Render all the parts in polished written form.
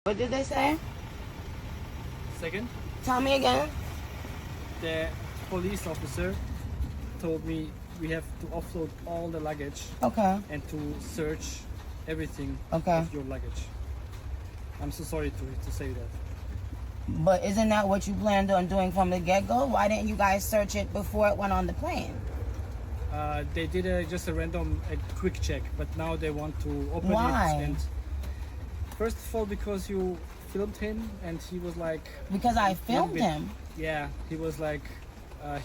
What did they say? Second, Tell me again. the police officer told me we have to offload all the luggage Okay. and to search everything Okay. of your luggage. I'm so sorry to say that. But isn't that what you planned on doing from the get-go? Why didn't you guys search it before it went on the plane? They did just a random quick check, but now they want to open Why? it. And first of all, because you filmed him and he was like... Because I filmed him. Yeah, he was like...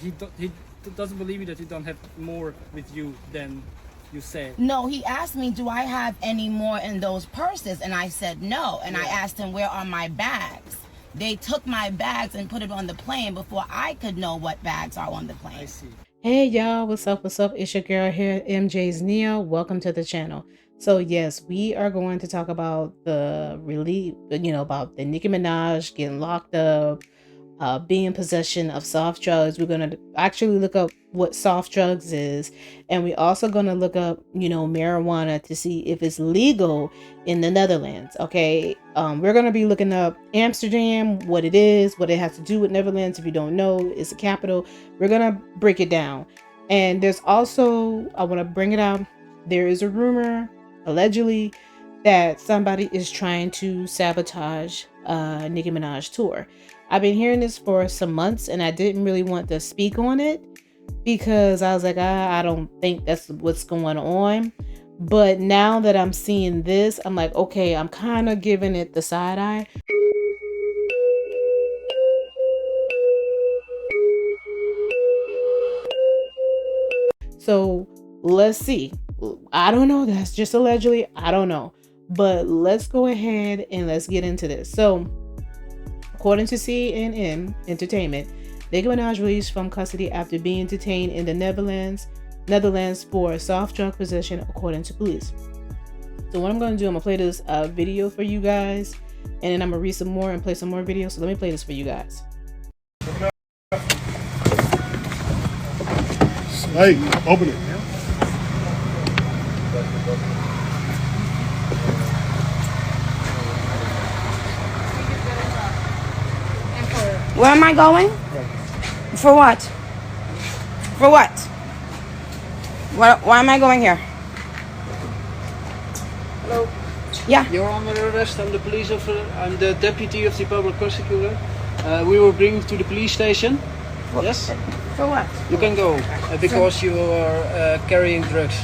he doesn't believe that you don't have more with you than you said. No, he asked me, do I have any more in those purses? And I said no. And I asked him, where are my bags? They took my bags and put it on the plane before I could know what bags are on the plane. I see. Hey y'all, what's up? It's your girl here, MJ's Nia. Welcome to the channel. So yes, we are going to talk about the about the Nicki Minaj getting locked up, being in possession of soft drugs. We're going to actually look up what soft drugs is, and we're also going to look up marijuana to see if it's legal in the Netherlands. Okay, we're going to be looking up Amsterdam, what it is, what it has to do with Netherlands. If you don't know, it's a capital. We're going to break it down. And there's also, I want to bring it out, there is a rumor allegedly that somebody is trying to sabotage Nicki Minaj tour. I've been hearing this for some months and I didn't really want to speak on it because I was like, I don't think that's what's going on. But now that I'm seeing this, I'm like, okay, I'm kind of giving it the side eye. So let's see. I don't know. That's just allegedly. I don't know. But let's go ahead and let's get into this. So according to CNN Entertainment, Nicki Minaj released from custody after being detained in the Netherlands for soft drug possession, according to police. So what I'm going to do, I'm going to play this video for you guys, and then I'm going to read some more and play some more videos. So let me play this for you guys. Hey, open it. Where am I going? For what? For what? Why am I going here? Hello. Yeah. You're under arrest. I'm the police officer. I'm the deputy of the public prosecutor. We were bringing to the police station. Yes? For what? You can go because you are carrying drugs.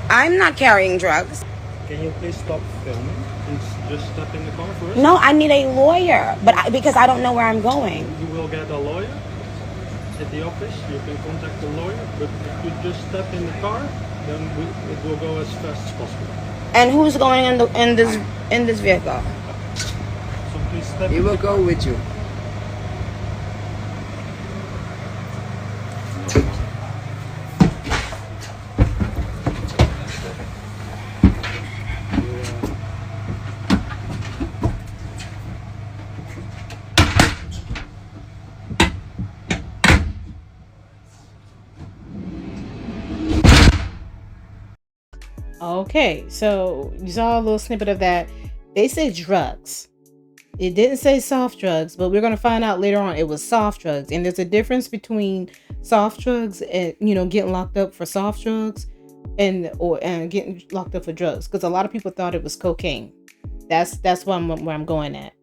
I'm not carrying drugs. Can you please stop filming? Please just step in the car first. No, I need a lawyer, because I don't know where I'm going. You will get a lawyer at the office. You can contact the lawyer, but if you just step in the car, then it will go as fast as possible. And who's going in this vehicle? So please step. He will go with you. Okay, so you saw a little snippet of that. They said drugs. It didn't say soft drugs, but we're going to find out later on it was soft drugs. And there's a difference between soft drugs and, getting locked up for soft drugs and getting locked up for drugs. Because a lot of people thought it was cocaine. That's where I'm going at.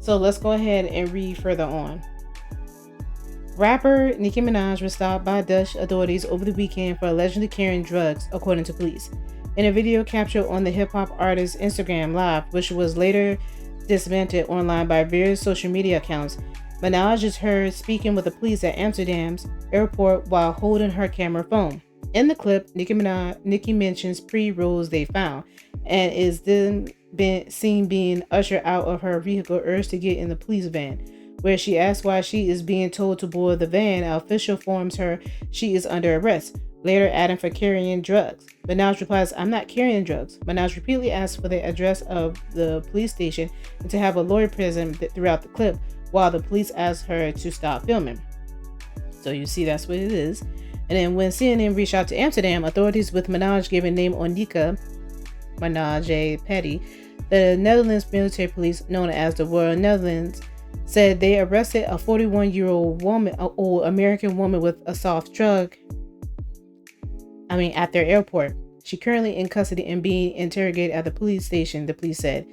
So let's go ahead and read further on. Rapper Nicki Minaj was stopped by Dutch authorities over the weekend for allegedly carrying drugs, according to police. In a video captured on the hip-hop artist's Instagram Live, which was later dismantled online by various social media accounts, Minaj is heard speaking with the police at Amsterdam's airport while holding her camera phone. In the clip, Nicki mentions pre-rolls they found and is then seen being ushered out of her vehicle, urged to get in the police van. Where she asks why she is being told to board the van, an official informs her she is under arrest, later adding for carrying drugs. Minaj replies, "I'm not carrying drugs." Minaj repeatedly asks for the address of the police station and to have a lawyer present throughout the clip, while the police ask her to stop filming. So you see that's what it is. And then when CNN reached out to Amsterdam, authorities with Minaj giving name on NIKCI Kenneth Petty, the Netherlands military police, known as the Royal Netherlands, said they arrested a 41-year-old woman, or American woman with a soft drug. At their airport. She currently in custody and being interrogated at the police station, the police said.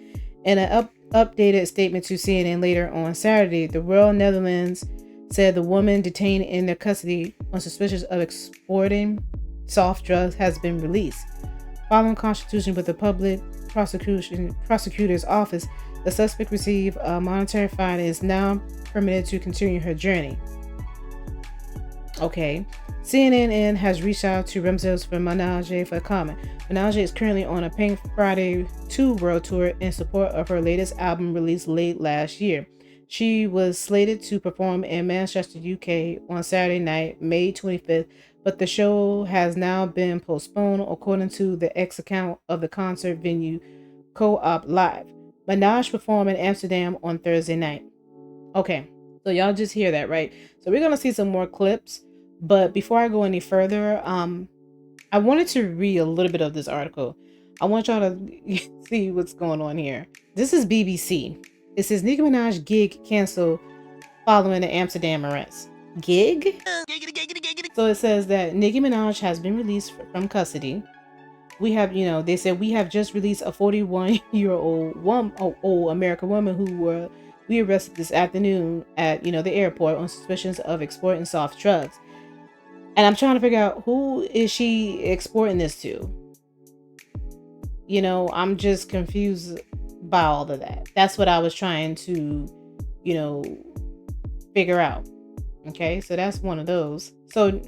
In an updated statement to CNN later on Saturday, the Royal Netherlands said the woman detained in their custody on suspicion of exporting soft drugs has been released. Following consultation with the public prosecutor's office, the suspect received a monetary fine and is now permitted to continue her journey. Okay. CNN has reached out to Ramses for Minaj for comment. Minaj is currently on a Pink Friday 2 world tour in support of her latest album released late last year. She was slated to perform in Manchester, UK on Saturday night, May 25th, but the show has now been postponed according to the X account of the concert venue Co-op Live. Minaj performed in Amsterdam on Thursday night. Okay, so y'all just hear that, right? So we're going to see some more clips. But before I go any further, I wanted to read a little bit of this article. I want y'all to see what's going on here. This is BBC. It says Nicki Minaj gig canceled following the Amsterdam arrest. Gig? So it says that Nicki Minaj has been released from custody. We have, they said we have just released a 41-year-old old American woman who we arrested this afternoon at, the airport on suspicions of exporting soft drugs. And I'm trying to figure out, who is she exporting this to? I'm just confused by all of that. That's what I was trying to, figure out. Okay, so that's one of those. So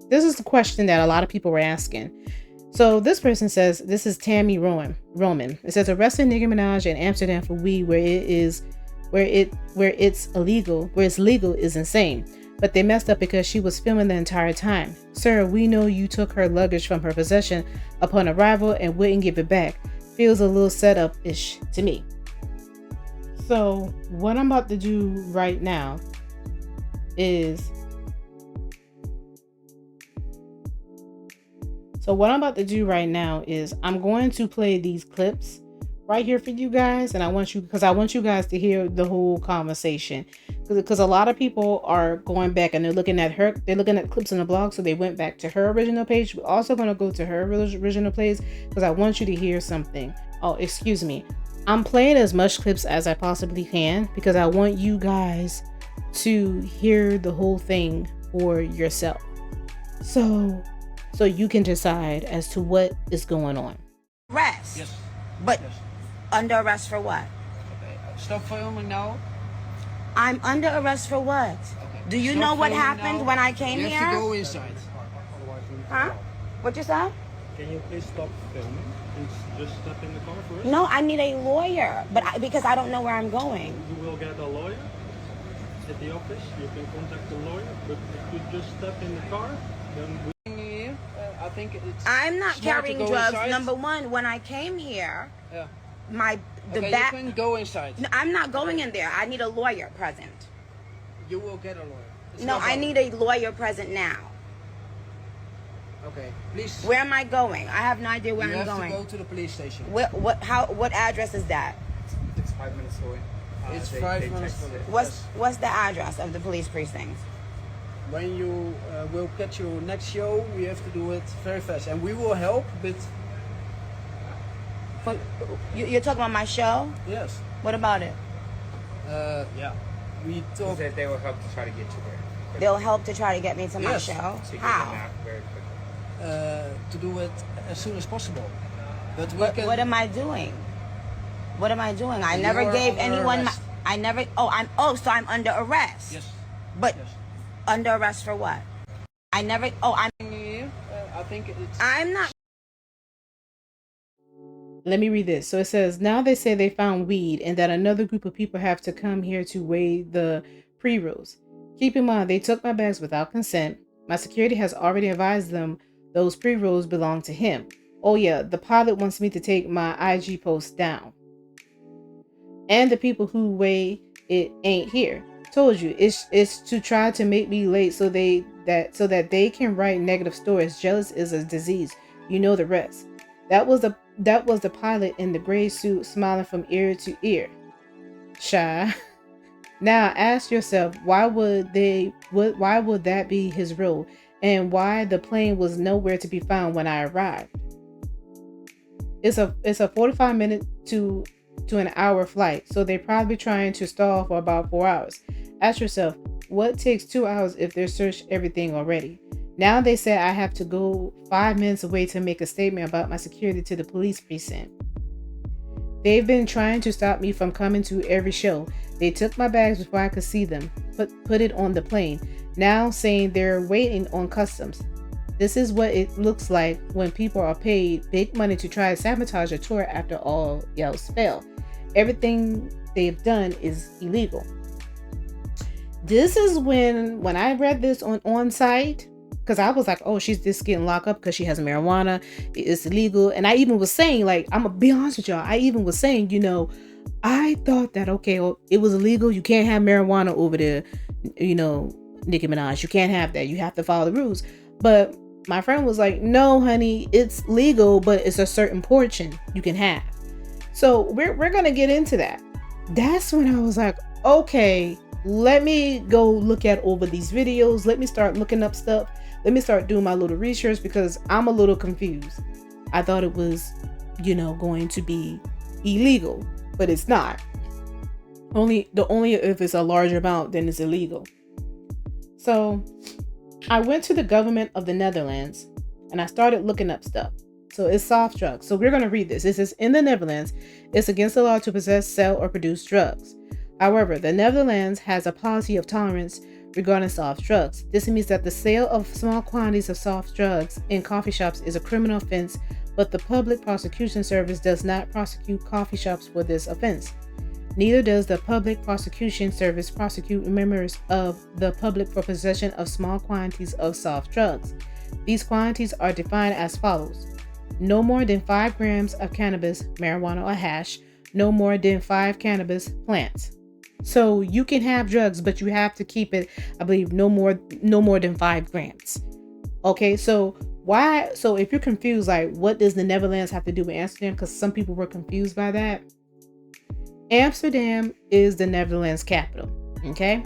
this is the question that a lot of people were asking. So this person says, this is Tammy Roman. It says, arrested Nicki Minaj in Amsterdam for weed where it's legal is insane. But they messed up because she was filming the entire time. Sir, we know you took her luggage from her possession upon arrival and wouldn't give it back. Feels a little setup-ish to me. So what I'm about to do right now is... I'm going to play these clips right here for you guys, and I want you guys to hear the whole conversation, because a lot of people are going back and they're looking at clips on the blog, so they went back to her original page. We're also going to go to her original page because I want you to hear something. Oh, excuse me, I'm playing as much clips as I possibly can because I want you guys to hear the whole thing for yourself, so you can decide as to what is going on. Arrest. Yes. But Yes. under arrest for what? Okay. Stop filming now. I'm under arrest for what? Okay. Do you Stop know what filming happened now. when I came you here? have to go inside. Huh? What you said? Can you please stop filming and just step in the car first? No, I need a lawyer, because I don't know where I'm going. You will get a lawyer at the office. You can contact the lawyer, but if you just step in the car, then we... I think it's I'm not smart to carrying go drugs. inside. Number one, when I came here, Yeah. the Okay, back. you can go inside. No, I'm not going in there. I need a lawyer present. You will get a lawyer. It's No, no I problem. need a lawyer present now. Okay, please. Where am I going? I have no idea where you I'm have going. to go to the police station. What address is that? It's 5 minutes away. It's They 5 minutes texted away. it. What's the address of the police precinct? When you will catch your next show, we have to do it very fast, and we will help. But You're talking about my show? yes, What about it? yeah, we He talk. said they will help to try to get you there. They'll help to try to get me to my Yes. show. So you can How? act very quickly. To do it as soon as possible. But we What, can. what am I doing? What am I doing? I You never are gave under anyone. arrest. So I'm under arrest. Yes. But Yes. under arrest for what? I think it's. I'm not. Let me read this. So it says, now they say they found weed and that another group of people have to come here to weigh the pre-rolls. Keep in mind, they took my bags without consent. My security has already advised them those pre-rolls belong to him. Oh yeah, the pilot wants me to take my IG post down. And the people who weigh it ain't here. Told you, it's to try to make me late so that they can write negative stories. Jealous is a disease. You know the rest. That was That was the pilot in the gray suit smiling from ear to ear. Shy. Now ask yourself, why would that be his role? And why the plane was nowhere to be found when I arrived? It's a 45 minute to an hour flight, so they're probably trying to stall for about 4 hours. Ask yourself, what takes 2 hours if they searched everything already? Now they say I have to go 5 minutes away to make a statement about my security to the police precinct. They've been trying to stop me from coming to every show. They took my bags before I could see them, put it on the plane. Now saying they're waiting on customs. This is what it looks like when people are paid big money to try to sabotage a tour after all else fail. Everything they've done is illegal. This is when I read this on site, because I was like, oh, she's just getting locked up because she has marijuana. It's illegal. And I even was saying, like, I'm going to be honest with y'all. I even was saying, I thought that, okay, well, it was illegal. You can't have marijuana over there. Nicki Minaj, you can't have that. You have to follow the rules. But my friend was like, no, honey, it's legal, but it's a certain portion you can have. So we're going to get into that. That's when I was like, okay, let me go look at over these videos. Let me start looking up stuff. Let me start doing my little research because I'm a little confused. I thought it was, going to be illegal, but it's not. Only if it's a large amount, then it's illegal. So I went to the government of the Netherlands and I started looking up stuff. So it's soft drugs. So we're going to read this. This is in the Netherlands. It's against the law to possess, sell, or produce drugs. However, the Netherlands has a policy of tolerance regarding soft drugs. This means that the sale of small quantities of soft drugs in coffee shops is a criminal offense, but the Public Prosecution Service does not prosecute coffee shops for this offense. Neither does the Public Prosecution Service prosecute members of the public for possession of small quantities of soft drugs. These quantities are defined as follows: no more than 5 grams of cannabis, marijuana, or hash, no more than 5 cannabis plants. So you can have drugs, but you have to keep it, I believe, no more than 5 grams. Okay, so why? So if you're confused, like, what does the Netherlands have to do with Amsterdam? Because some people were confused by that. Amsterdam is the Netherlands capital. Okay,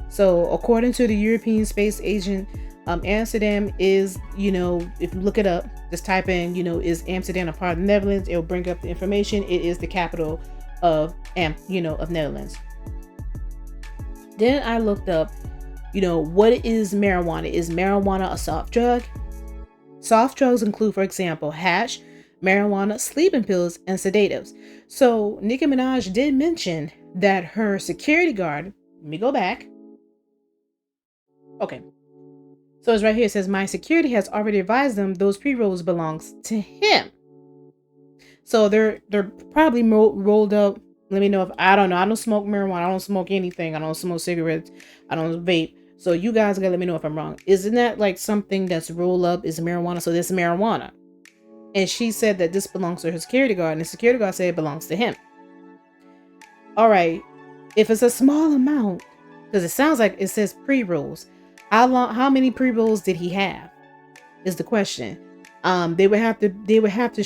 so according to the European Space Agent, Amsterdam is, if you look it up, just type in, is Amsterdam a part of the Netherlands? It will bring up the information. It is the capital of Netherlands. Then I looked up, what is marijuana? Is marijuana a soft drug? Soft drugs include, for example, hash, marijuana, sleeping pills, and sedatives. So Nicki Minaj did mention that her security guard, let me go back. Okay. So it's right here. It says, my security has already advised them those pre-rolls belongs to him. So they're probably rolled up. Let me know if, I don't know. I don't smoke marijuana. I don't smoke anything. I don't smoke cigarettes. I don't vape. So you guys gotta let me know if I'm wrong. Isn't that like something that's rolled up is marijuana? So this is marijuana. And she said that this belongs to her security guard. And the security guard said it belongs to him. All right. If it's a small amount, because it sounds like it says pre-rolls. How many pre-rolls did he have? Is the question. They would have to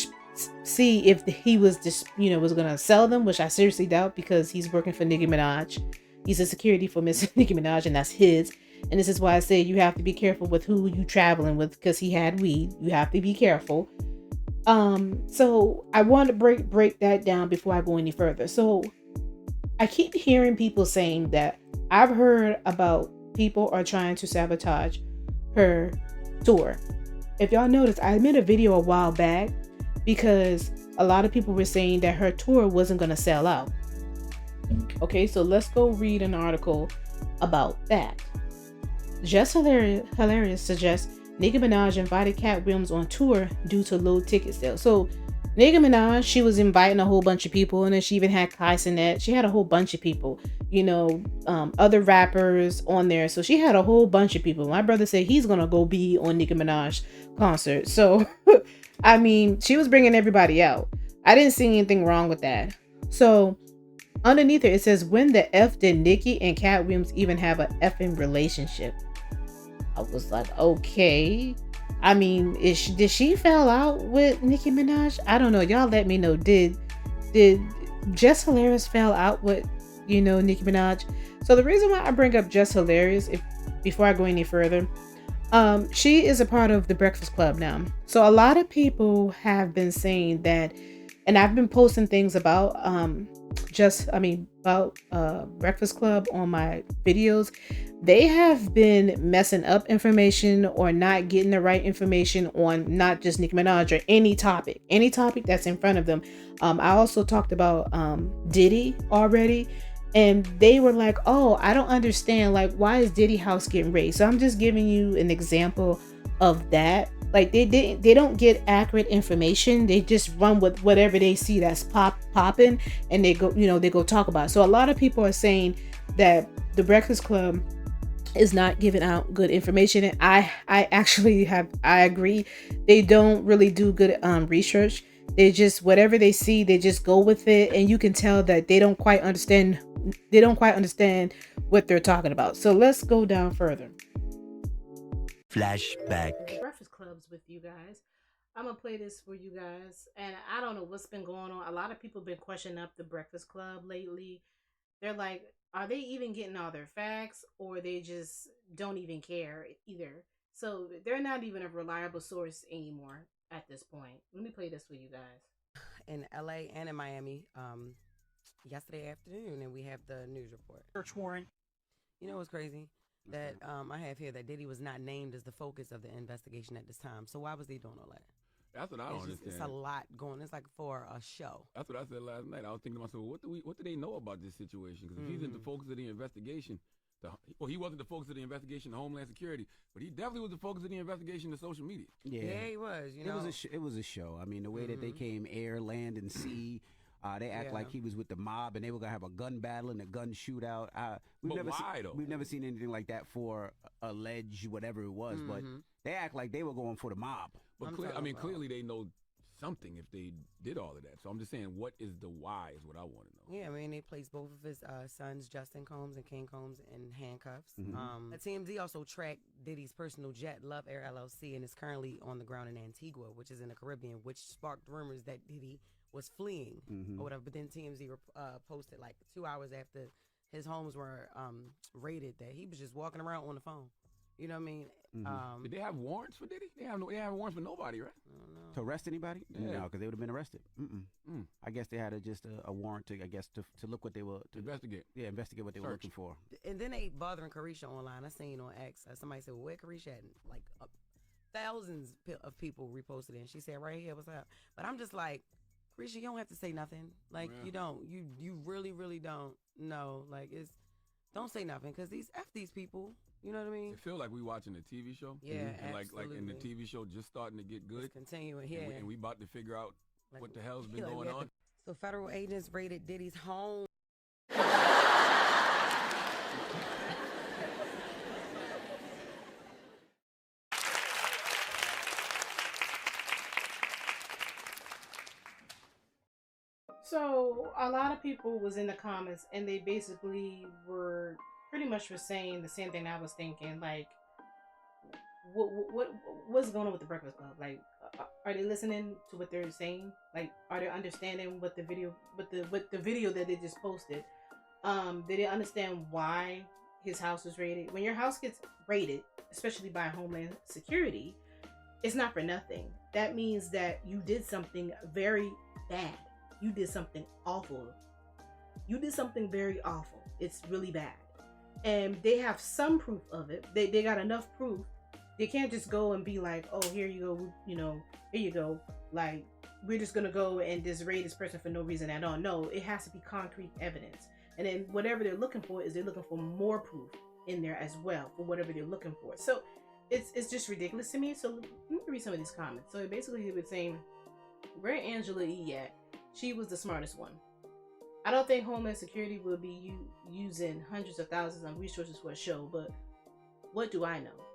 see if he was just, was going to sell them, which I seriously doubt because he's working for Nicki Minaj. He's a security for Miss Nicki Minaj and that's his. And this is why I say you have to be careful with who you traveling with because he had weed. You have to be careful. So I want to break that down before I go any further. So I keep hearing people saying that I've heard about people are trying to sabotage her tour. If y'all noticed, I made a video a while back because a lot of people were saying that her tour wasn't going to sell out. Okay, so let's go read an article about that. Jess Hilarious suggests Nicki Minaj invited Katt Williams on tour due to low ticket sales. So Nicki Minaj, she was inviting a whole bunch of people, and then she even had Kai Cenat. She had a whole bunch of people, other rappers on there. So she had a whole bunch of people. My brother said he's gonna go be on Nicki Minaj concert. So I mean, she was bringing everybody out. I didn't see anything wrong with that. So underneath it says, when the F did Nicki and Katt Williams even have a effing relationship? I was like, okay. I mean, did she fell out with Nicki Minaj? I don't know. Y'all let me know. Did Jess Hilarious fell out with, Nicki Minaj? So the reason why I bring up Jess Hilarious, before I go any further, she is a part of the Breakfast Club now. So a lot of people have been saying that, and I've been posting things about Breakfast Club on my videos. They have been messing up information or not getting the right information on not just Nicki Minaj or any topic that's in front of them. I also talked about Diddy already, and they were like, oh, I don't understand, like, why is Diddy house getting raised? So I'm just giving you an example of that. Like, they don't get accurate information. They just run with whatever they see that's popping, and they go talk about it. So a lot of people are saying that the Breakfast Club is not giving out good information, and I agree. They don't really do good research. They just, whatever they see, they just go with it, and you can tell that they don't quite understand what they're talking about. So let's go down further. Flashback. Breakfast Clubs with you guys. I'm gonna play this for you guys, and I don't know what's been going on. A lot of people have been questioning up the Breakfast Club lately. They're like, are they even getting all their facts, or they just don't even care either? So they're not even a reliable source anymore at this point. Let me play this for you guys. In LA and in Miami yesterday afternoon, and we have the news report. Search warrant. You know what's crazy? That I have here that Diddy was not named as the focus of the investigation at this time. So why was he doing all that? That's what I don't understand. It's a lot going. It's like for a show. That's what I said last night. I was thinking to myself, what do they know about this situation? Because if he's the focus of the investigation, he wasn't the focus of the investigation to Homeland Security, but he definitely was the focus of the investigation to social media. Yeah, he was. It was a show. I mean, the way that they came air, land, and sea. They act like he was with the mob, and they were gonna have a gun battle and a gun shootout. We've never seen anything like that for alleged whatever it was. But they act like they were going for the mob. But clearly they know something if they did all of that. So I'm just saying, what is the why is what I want to know. Yeah, I mean, they placed both of his sons, Justin Combs and King Combs, in handcuffs. The TMZ also tracked Diddy's personal jet, Love Air LLC, and is currently on the ground in Antigua, which is in the Caribbean, which sparked rumors that Diddy was fleeing or whatever. But then TMZ posted like 2 hours after his homes were raided that he was just walking around on the phone. You know what I mean? Did they have warrants for Diddy? They have warrants for nobody, right? I don't know. To arrest anybody? Yeah. No, because they would have been arrested. I guess they had a warrant to look what they were to investigate. Yeah, investigate what they were looking for. And then they bothering Carisha online. I seen on X somebody said, well, where Carisha at? Like thousands of people reposted it, and she said, right here, what's up? But I'm just like, Carisha, you don't have to say nothing. Like, you don't. You really, really don't know. Like, don't say nothing, because these people, you know what I mean? It feel like we watching a TV show. Yeah, and absolutely. like in the TV show just starting to get good. It's continuing, yeah. And we about to figure out what the hell's been like going on. So federal agents raided Diddy's home. So a lot of people was in the comments, and they basically were pretty much saying the same thing I was thinking. Like, what's going on with the Breakfast Club? Like, are they listening to what they're saying? Like, are they understanding what the video that they just posted? Did they understand why his house was raided? When your house gets raided, especially by Homeland Security, it's not for nothing. That means that you did something very bad. You did something awful. You did something very awful. It's really bad. And they have some proof of it. They got enough proof. They can't just go and be like, oh, here you go, here you go. Like, we're just gonna go and just raid this person for no reason at all. No, it has to be concrete evidence. And then whatever they're looking for is they're looking for more proof in there as well for whatever they're looking for. So it's just ridiculous to me. So let me read some of these comments. So basically they were saying, where Angela E at? She was the smartest one. I don't think Homeland Security will be using hundreds of thousands of resources for a show, but what do I know?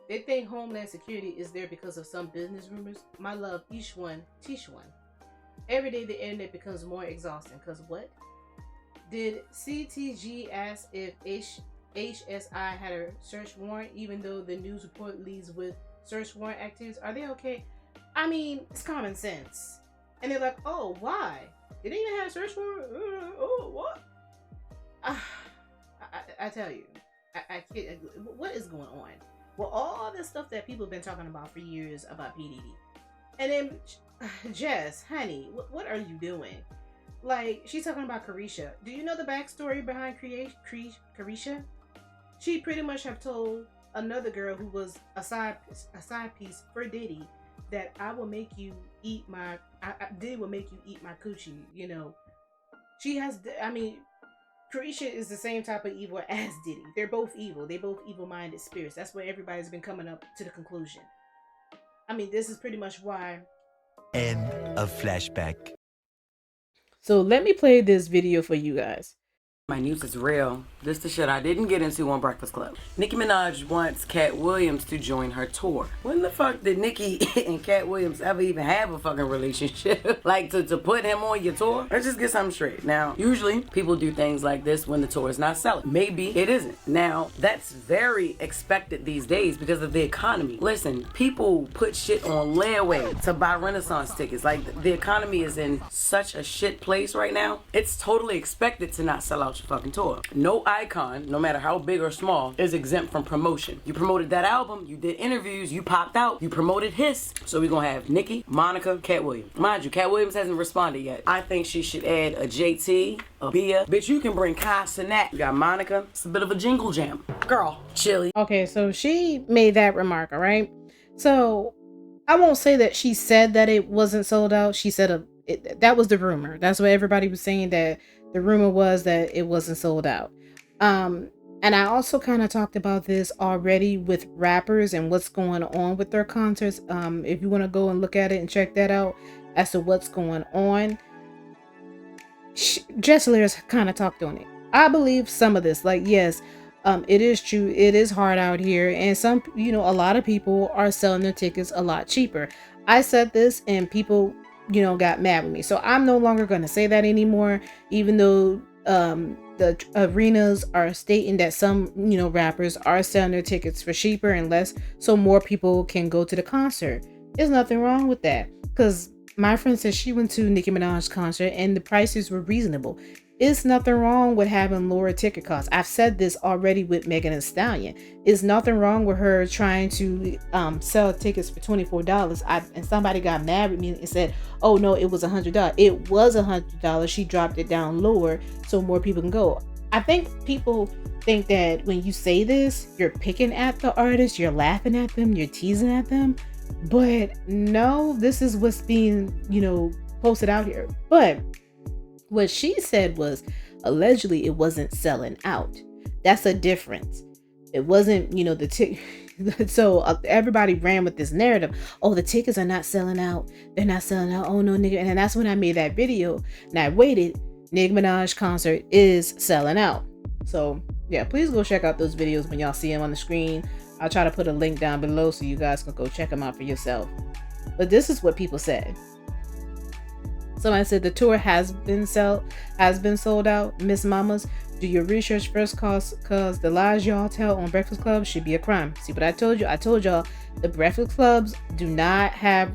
They think Homeland Security is there because of some business rumors. My love, each one, teach one. Every day the internet becomes more exhausting, because what? Did CTG ask if HSI had a search warrant, even though the news report leads with search warrant activities, are they okay? I mean, it's common sense. And they're like, oh, why? They didn't even have a search warrant? Oh, what? I tell you, I can't, what is going on? Well, all this stuff that people have been talking about for years about PDD. And then, Jess, honey, what are you doing? Like, she's talking about Carisha. Do you know the backstory behind Carisha? She pretty much have told another girl who was a side piece for Diddy that I will make you eat my, Diddy will make you eat my coochie, you know. She has, I mean, Carisha is the same type of evil as Diddy. They're both evil. They both evil-minded spirits. That's where everybody's been coming up to the conclusion. I mean, this is pretty much why. End of flashback. So let me play this video for you guys. My news is real. This the shit I didn't get into on Breakfast Club. Nicki Minaj wants Katt Williams to join her tour. When the fuck did Nicki and Katt Williams ever even have a fucking relationship? Like to put him on your tour? Let's just get something straight. Now, usually people do things like this when the tour is not selling. Maybe it isn't. Now, that's very expected these days because of the economy. Listen, people put shit on layaway to buy Renaissance tickets. Like the economy is in such a shit place right now. It's totally expected to not sell out your fucking tour. No icon, no matter how big or small, is exempt from promotion. You promoted that album, you did interviews, you popped out, you promoted his. So we're gonna have Nicki, Monica, Katt Williams. Mind you, Katt Williams hasn't responded yet. I think she should add a JT, a Bia. Bitch, you can bring Kai Cenat. You got Monica. It's a bit of a jingle jam. Girl, chilly. Okay, so she made that remark, all right? So I won't say that she said that it wasn't sold out. She said that was the rumor. That's what everybody was saying, that the rumor was that it wasn't sold out. And I also kind of talked about this already with rappers and what's going on with their concerts. If you want to go and look at it and check that out as to what's going on, Jess kind of talked on it. I believe some of this, like, yes, it is true. It is hard out here. And some, you know, a lot of people are selling their tickets a lot cheaper. I said this and people, you know, got mad with me. So I'm no longer going to say that anymore, even though the arenas are stating that some, you know, rappers are selling their tickets for cheaper and less so more people can go to the concert. There's nothing wrong with that, because my friend said she went to Nicki Minaj's concert and the prices were reasonable. It's nothing wrong with having lower ticket costs. I've said this already with Megan Thee Stallion. It's nothing wrong with her trying to sell tickets for $24. And somebody got mad with me and said, oh no, it was $100. It was $100. She dropped it down lower so more people can go. I think people think that when you say this, you're picking at the artist, you're laughing at them, you're teasing at them. But no, this is what's being, you know, posted out here. But what she said was allegedly it wasn't selling out. That's a difference. It wasn't, you know, the ticket. So everybody ran with this narrative. Oh, the tickets are not selling out. They're not selling out. Oh no, nigga. And then that's when I made that video. And I waited. Nicki Minaj concert is selling out. So yeah, please go check out those videos when y'all see them on the screen. I'll try to put a link down below so you guys can go check them out for yourself. But this is what people said. Somebody said the tour has been sold out. Miss Mamas, do your research first, cause the lies y'all tell on Breakfast Club should be a crime. See what I told you? I told y'all the Breakfast Clubs do not have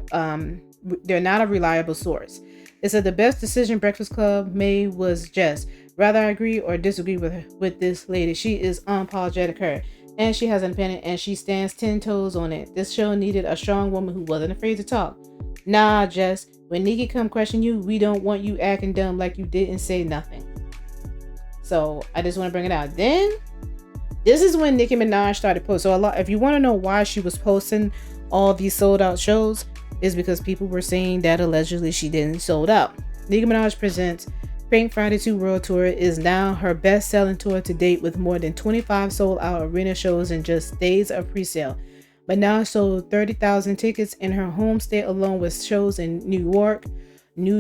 they're not a reliable source. It said the best decision Breakfast Club made was Jess. Rather I agree or disagree with this lady. She is unapologetic her. And she has an opinion and she stands 10 toes on it. This show needed a strong woman who wasn't afraid to talk. Nah, Jess. When Nicki come question you, we don't want you acting dumb like you didn't say nothing. So I just want to bring it out. Then this is when Nicki Minaj started posting. So if you want to know why she was posting all these sold out shows, is because people were saying that allegedly she didn't sold out. Nicki Minaj presents Pink Friday 2 World Tour is now her best selling tour to date with more than 25 sold out arena shows in just days of pre-sale. But now sold 30,000 tickets in her home state alone with shows in New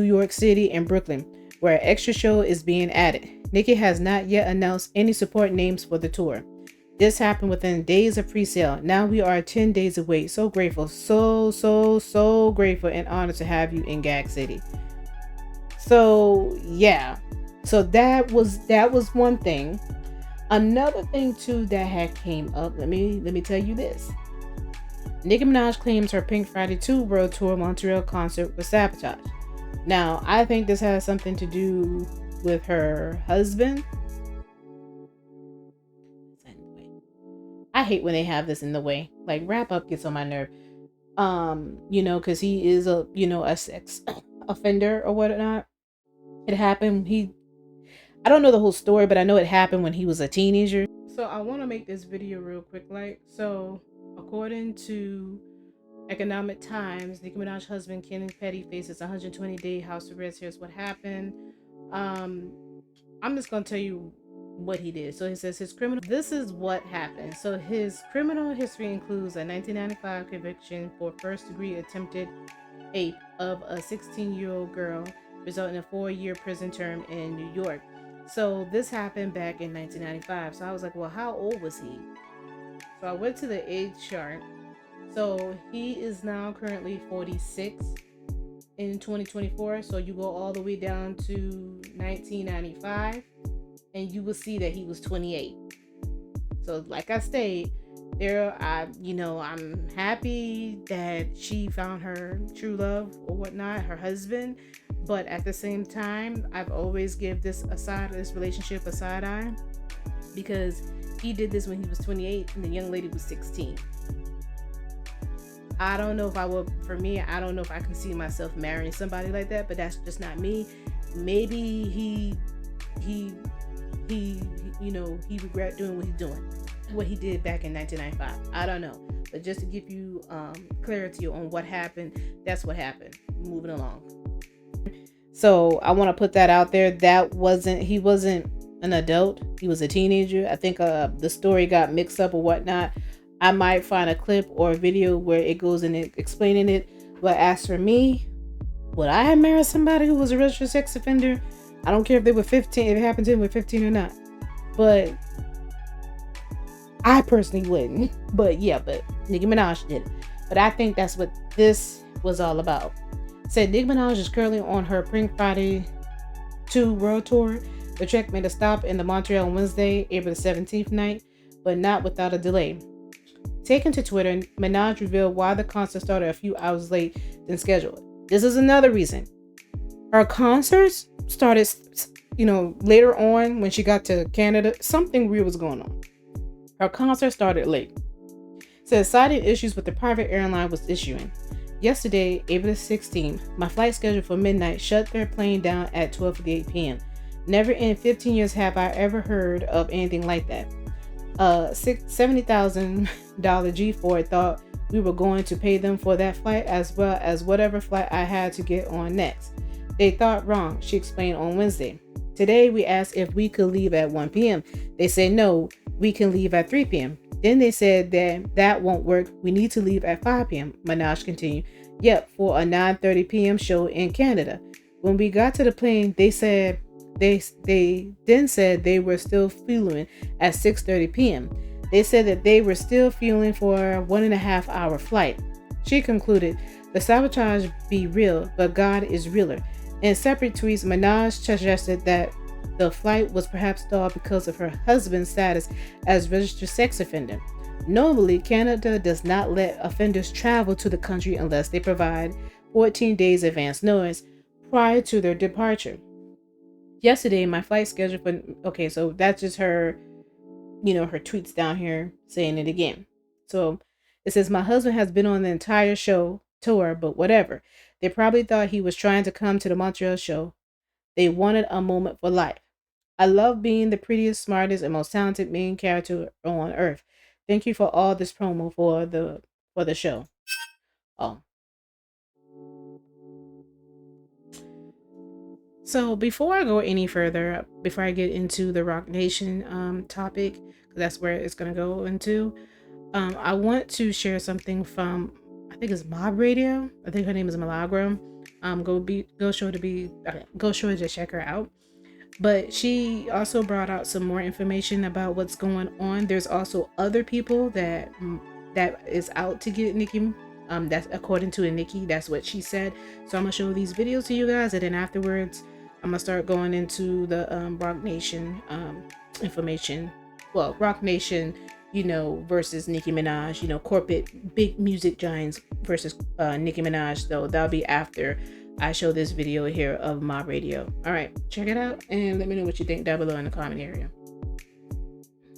York City, and Brooklyn, where an extra show is being added. Nicki has not yet announced any support names for the tour. This happened within days of pre-sale. Now we are 10 days away. So grateful. So grateful and honored to have you in Gag City. So yeah. So that was one thing. Another thing too that had came up. Let me tell you this. Nicki Minaj claims her Pink Friday 2 World Tour Montreal concert was sabotaged. Now, I think this has something to do with her husband. I hate when they have this in the way. Like, wrap up gets on my nerve. Because he is a sex offender or whatnot. It happened. I don't know the whole story, but I know it happened when he was a teenager. So I want to make this video real quick. So according to Economic Times, Nicki Minaj's husband Kenneth Petty faces 120-day house arrest. Here's what happened. I'm just gonna tell you what he did. So he says this is what happened. So his criminal history includes a 1995 conviction for first-degree attempted ape of a 16-year-old girl, resulting in a 4-year prison term in New York. So this happened back in 1995. So I was like, well, how old was he? So I went to the age chart. So he is now currently 46 in 2024. So you go all the way down to 1995 and you will see that he was 28. So like I stated, I'm happy that she found her true love or whatnot, her husband. But at the same time, I've always give this relationship a side eye, because he did this when he was 28 and the young lady was 16. I don't know if I don't know if I can see myself marrying somebody like that, but that's just not me. Maybe he regret doing what he did back in 1995. I don't know, but just to give you clarity on what happened, that's what happened. Moving along. So I want to put that out there. He wasn't an adult. He was a teenager. I think the story got mixed up or whatnot. I might find a clip or a video where it goes in it explaining it. But as for me, would I have married somebody who was a registered sex offender? I don't care if they were 15, if it happened to them with 15 or not. But I personally wouldn't. But Nicki Minaj did it. But I think that's what this was all about. Said Nicki Minaj is currently on her Pink Friday 2 World Tour. The trek made a stop in the Montreal on Wednesday, April the 17th night, but not without a delay. Taken to Twitter, Minaj revealed why the concert started a few hours late than scheduled. This is another reason. Her concerts started, later on when she got to Canada. Something weird was going on. Her concert started late. Said citing issues with the private airline was issuing. Yesterday, April 16th, my flight scheduled for midnight shut their plane down at 12:58 p.m. Never in 15 years have I ever heard of anything like that. $70,000 G4 thought we were going to pay them for that flight as well as whatever flight I had to get on next. They thought wrong, she explained on Wednesday. Today, we asked if we could leave at 1 p.m. They said no, we can leave at 3 p.m. Then they said that won't work. We need to leave at 5 p.m. Minaj continued. Yep, for a 9:30 p.m. show in Canada. When we got to the plane, they then said they were still fueling at 6:30 p.m. They said that they were still fueling for a 1.5 hour flight. She concluded, the sabotage be real, but God is realer. In separate tweets, Minaj suggested that the flight was perhaps stalled because of her husband's status as registered sex offender. Normally, Canada does not let offenders travel to the country unless they provide 14 days advance notice prior to their departure. Yesterday, my flight schedule so that's just her, her tweets down here saying it again. So it says, my husband has been on the entire tour, but whatever. They probably thought he was trying to come to the Montreal show. They wanted a moment for life. I love being the prettiest, smartest, and most talented main character on earth. Thank you for all this promo for the show. Oh. So before I go any further, before I get into the Rock Nation topic, because that's where it's going to go into, I want to share something from, I think it's Mob Radio. I think her name is Milagro. Go sure to check her out. But she also brought out some more information about what's going on. There's also other people that is out to get Nicki. That's according to Nicki. That's what she said. So I'm gonna show these videos to you guys, and then afterwards, I'm gonna start going into the Rock Nation information. Well, Rock Nation versus Nicki Minaj, corporate big music giants versus Nicki Minaj. So that'll be after I show this video here of Mob Radio. All right, check it out and let me know what you think down below in the comment area.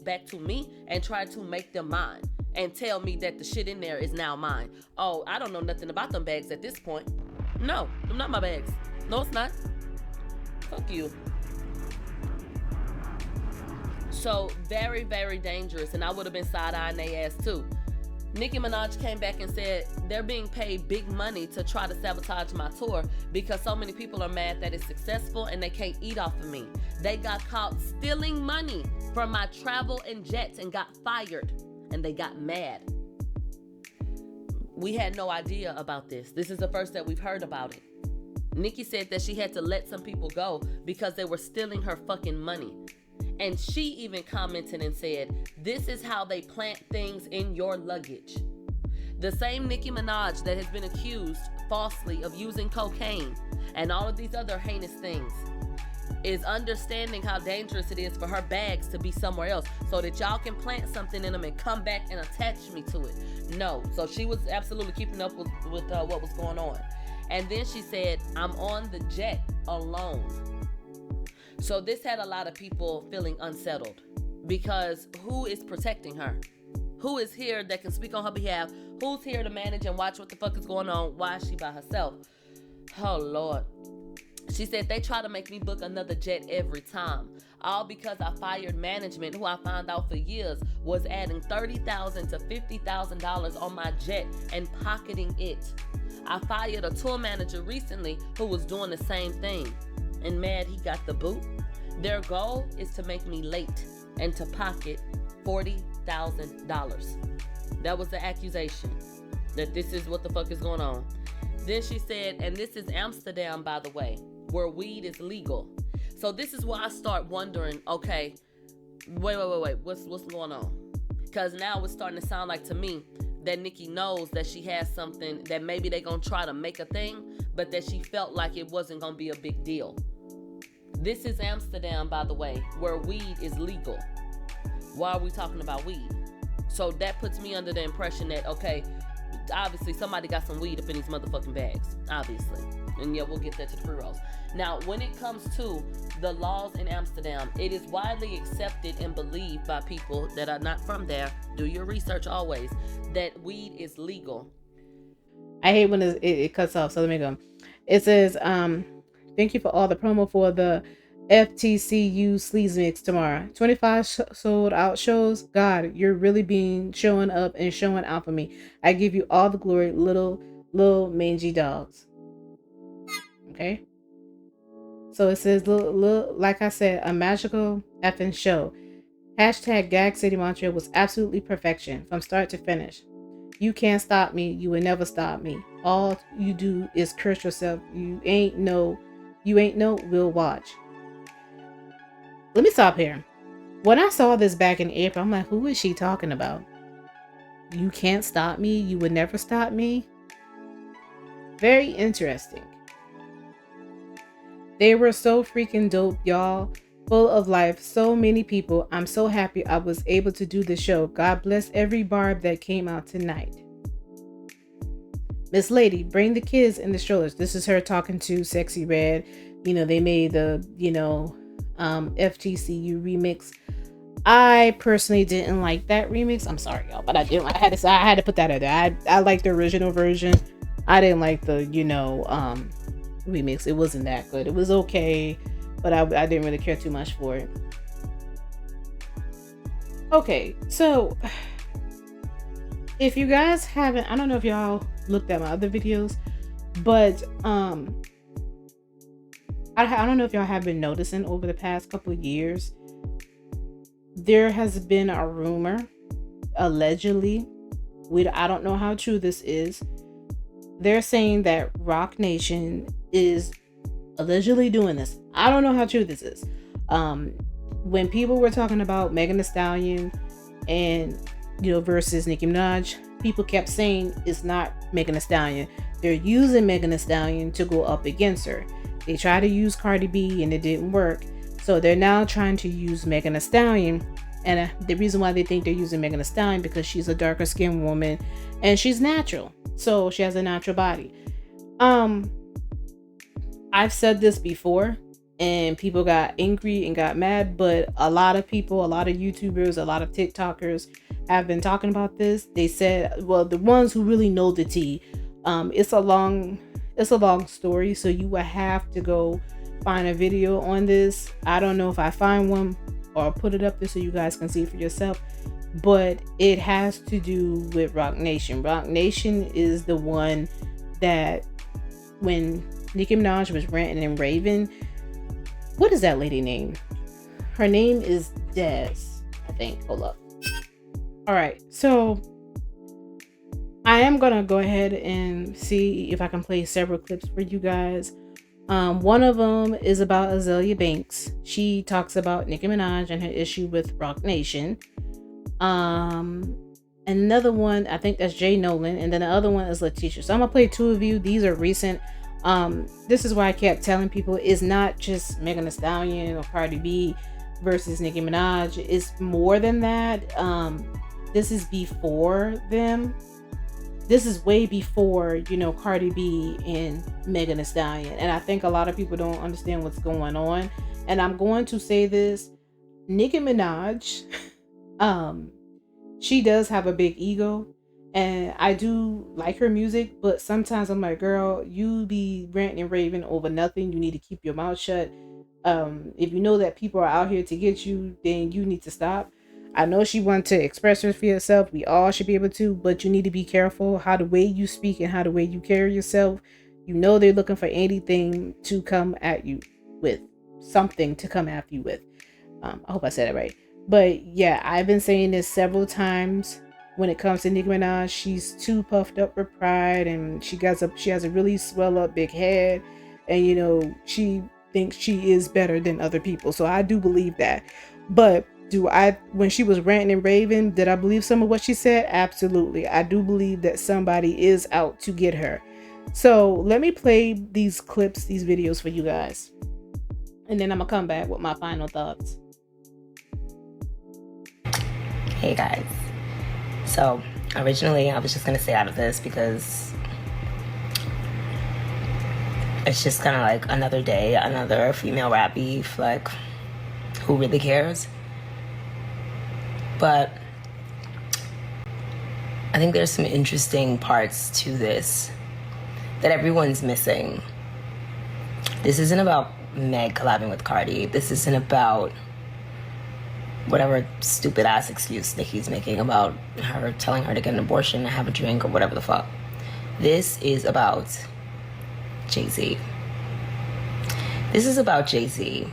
Back to me and try to make them mine and tell me that the shit in there is now mine. Oh, I don't know nothing about them bags at this point. No, them not my bags. No, it's not. Fuck you. So very, very dangerous, and I would have been side-eyeing their ass too. Nicki Minaj came back and said they're being paid big money to try to sabotage my tour because so many people are mad that it's successful and they can't eat off of me. They got caught stealing money from my travel and jets and got fired, and they got mad. We had no idea about this. This is the first that we've heard about it. Nicki said that she had to let some people go because they were stealing her fucking money. And she even commented and said, this is how they plant things in your luggage. The same Nicki Minaj that has been accused falsely of using cocaine and all of these other heinous things is understanding how dangerous it is for her bags to be somewhere else so that y'all can plant something in them and come back and attach me to it. No. So she was absolutely keeping up with what was going on. And then she said, I'm on the jet alone. So this had a lot of people feeling unsettled because who is protecting her? Who is here that can speak on her behalf? Who's here to manage and watch what the fuck is going on? Why is she by herself? Oh, Lord. She said they try to make me book another jet every time. All because I fired management who I found out for years was adding $30,000 to $50,000 on my jet and pocketing it. I fired a tour manager recently who was doing the same thing. And mad he got the boot. Their goal is to make me late and to pocket $40,000. That was the accusation, that this is what the fuck is going on. Then she said, and this is Amsterdam, by the way, where weed is legal. So this is where I start wondering, okay, wait, what's going on? Because now it's starting to sound like to me that Nicki knows that she has something that maybe they're going to try to make a thing, but that she felt like it wasn't going to be a big deal. This is Amsterdam, by the way, where weed is legal. Why are we talking about weed? So that puts me under the impression that, okay, obviously somebody got some weed up in these motherfucking bags, obviously. And yeah, we'll get that to the pre-rolls. Now, when it comes to the laws in Amsterdam, it is widely accepted and believed by people that are not from there, do your research always, that weed is legal. I hate when it cuts off, so let me go. It says, thank you for all the promo for the FTCU Sleaze Mix tomorrow. 25 sold out shows. God, you're really showing up and showing out for me. I give you all the glory, little mangy dogs. Okay. So it says, like I said, a magical effing show. Hashtag Gag City Montreal was absolutely perfection from start to finish. You can't stop me. You will never stop me. All you do is curse yourself. You ain't no, we'll watch. Let me stop here. When I saw this back in April, I'm like, who is she talking about? You can't stop me. You would never stop me. Very interesting. They were so freaking dope, y'all. Full of life. So many people. I'm so happy I was able to do the show. God bless every barb that came out tonight. Miss Lady, bring the kids in the strollers. This is her talking to Sexy Red. They made the, FTCU remix. I personally didn't like that remix. I'm sorry, y'all, but I didn't. I had to put that out there. I like the original version. I didn't like the, remix. It wasn't that good. It was okay, but I didn't really care too much for it. Okay, so if you guys haven't, I don't know if y'all looked at my other videos, but I don't know if y'all have been noticing over the past couple of years, there has been a rumor, allegedly, I don't know how true this is. They're saying that Roc Nation is allegedly doing this. I don't know how true this is. When people were talking about Megan Thee Stallion and versus Nicki Minaj, people kept saying it's not Megan Thee Stallion. They're using Megan Thee Stallion to go up against her. They tried to use Cardi B and it didn't work. So they're now trying to use Megan Thee Stallion And the reason why they think they're using Megan Thee Stallion because she's a darker skinned woman and she's natural. So she has a natural body. I've said this before and people got angry and got mad, but a lot of people, a lot of YouTubers, a lot of TikTokers have been talking about this. They said, well, the ones who really know the tea, it's a long story. So you will have to go find a video on this. I don't know if I find one or put it up there so you guys can see it for yourself, but it has to do with Roc Nation. Roc Nation is the one that when Nicki Minaj was ranting and raving, what is that lady name? Her name is Jess, I think. Hold up. All right, so I am gonna go ahead and see if I can play several clips for you guys. One of them is about Azealia Banks. She talks about Nicki Minaj and her issue with Roc Nation. Another one, I think that's Jay Nolan, and then the other one is Letitia. So I'm gonna play two of you. These are recent. This is why I kept telling people it's not just Megan Thee Stallion or Cardi B versus Nicki Minaj. It's more than that. This is before them. This is way before, Cardi B and Megan Thee Stallion. And I think a lot of people don't understand what's going on. And I'm going to say this. Nicki Minaj, she does have a big ego. And I do like her music. But sometimes I'm like, girl, you be ranting and raving over nothing. You need to keep your mouth shut. If you know that people are out here to get you, then you need to stop. I know she wants to express herself. We all should be able to, but you need to be careful how the way you speak and how the way you carry yourself. You know they're looking for anything to come at you with, something to come after you with. I hope I said it right. But yeah, I've been saying this several times. When it comes to Nicki Minaj, she's too puffed up with pride, and she has a really swell up big head, and she thinks she is better than other people. So I do believe that, but when she was ranting and raving, did I believe some of what she said? Absolutely. I do believe that somebody is out to get her. So let me play these clips, these videos for you guys. And then I'm gonna come back with my final thoughts. Hey guys. So originally I was just gonna stay out of this because it's just kind of like another day, another female rap beef. Like, who really cares? But I think there's some interesting parts to this that everyone's missing. This isn't about Meg collabing with Cardi. This isn't about whatever stupid ass excuse Nicki's making about her telling her to get an abortion and have a drink or whatever the fuck. This is about Jay-Z. This is about Jay-Z.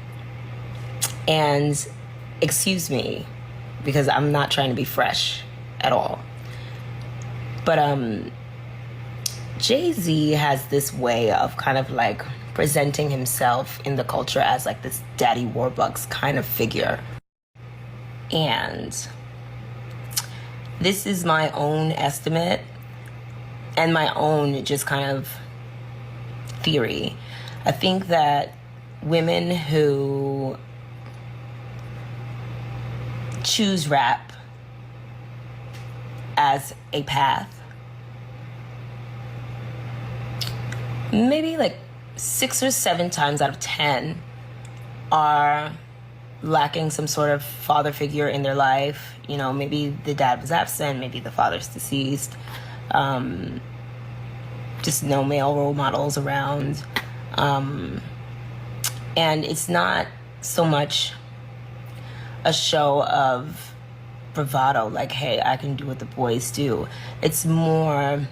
And excuse me, because I'm not trying to be fresh at all. But Jay-Z has this way of kind of like presenting himself in the culture as like this Daddy Warbucks kind of figure. And this is my own estimate and my own just kind of theory. I think that women who choose rap as a path, maybe like 6 or 7 times out of 10 are lacking some sort of father figure in their life. Maybe the dad was absent, maybe the father's deceased, just no male role models around. And it's not so much a show of bravado, like, hey, I can do what the boys do. It's more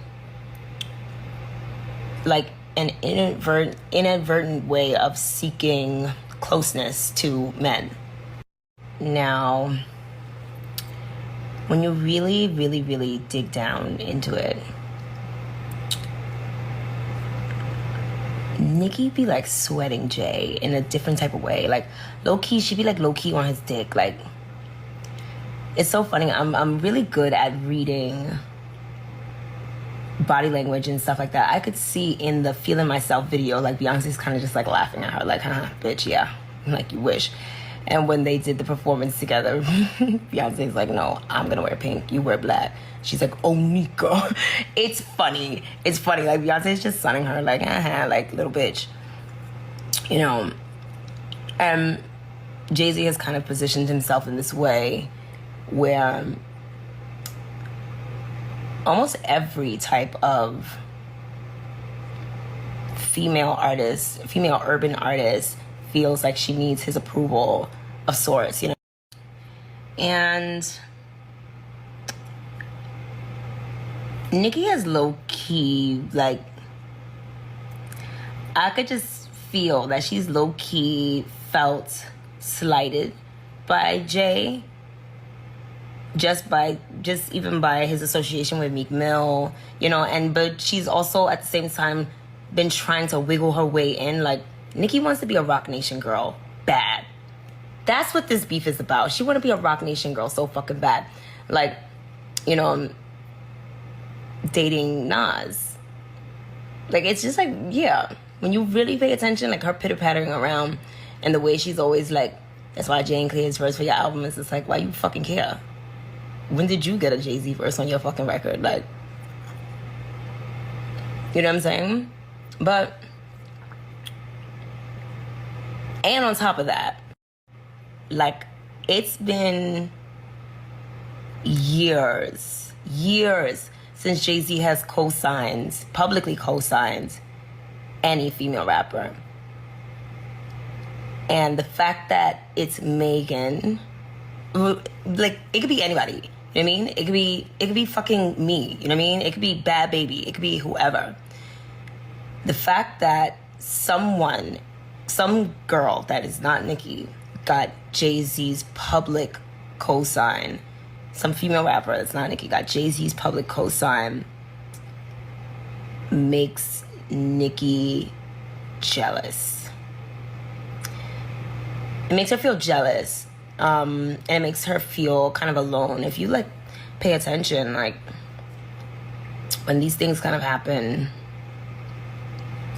like an inadvertent way of seeking closeness to men. Now, when you really, really, really dig down into it, Nicki be like sweating Jay in a different type of way. Like low-key, she be like low-key on his dick. Like, it's so funny. I'm really good at reading body language and stuff like that. I could see in the Feeling Myself video, like Beyonce's kind of just like laughing at her, like, huh, bitch, yeah, like you wish. And when they did the performance together, Beyonce's like, no, I'm gonna wear pink, you wear black. She's like, oh, Nika. It's funny. It's funny. Like, Beyonce's just sunning her, like, like, little bitch. You know, and Jay-Z has kind of positioned himself in this way where almost every type of female artist, female urban artist, feels like she needs his approval of sorts, you know? And Nicki has low-key, like, I could just feel that she's low-key felt slighted by Jay, just even by his association with Meek Mill, you know, but she's also at the same time been trying to wiggle her way in. Like, Nicki wants to be a Roc Nation girl bad. That's what this beef is about. She want to be a Roc Nation girl so fucking bad. Like, you know, dating Nas. Like, it's just like, yeah, when you really pay attention, like her pitter-pattering around and the way she's always like, that's why Jane clears verse for your album. It's just like, why you fucking care? When did you get a Jay-Z verse on your fucking record? Like, you know what I'm saying? But, and on top of that, like, it's been years since Jay-Z has publicly co-signed any female rapper. And the fact that it's Megan, like, it could be anybody, you know what I mean? It could be fucking me, you know what I mean? It could be Bad Baby, it could be whoever. The fact that some girl that is not Nicki got Jay-Z's public cosign, some female rapper that's not Nicki got Jay-Z's public cosign, makes Nicki jealous. It makes her feel jealous, and it makes her feel kind of alone. If you, like, pay attention, like, when these things kind of happen,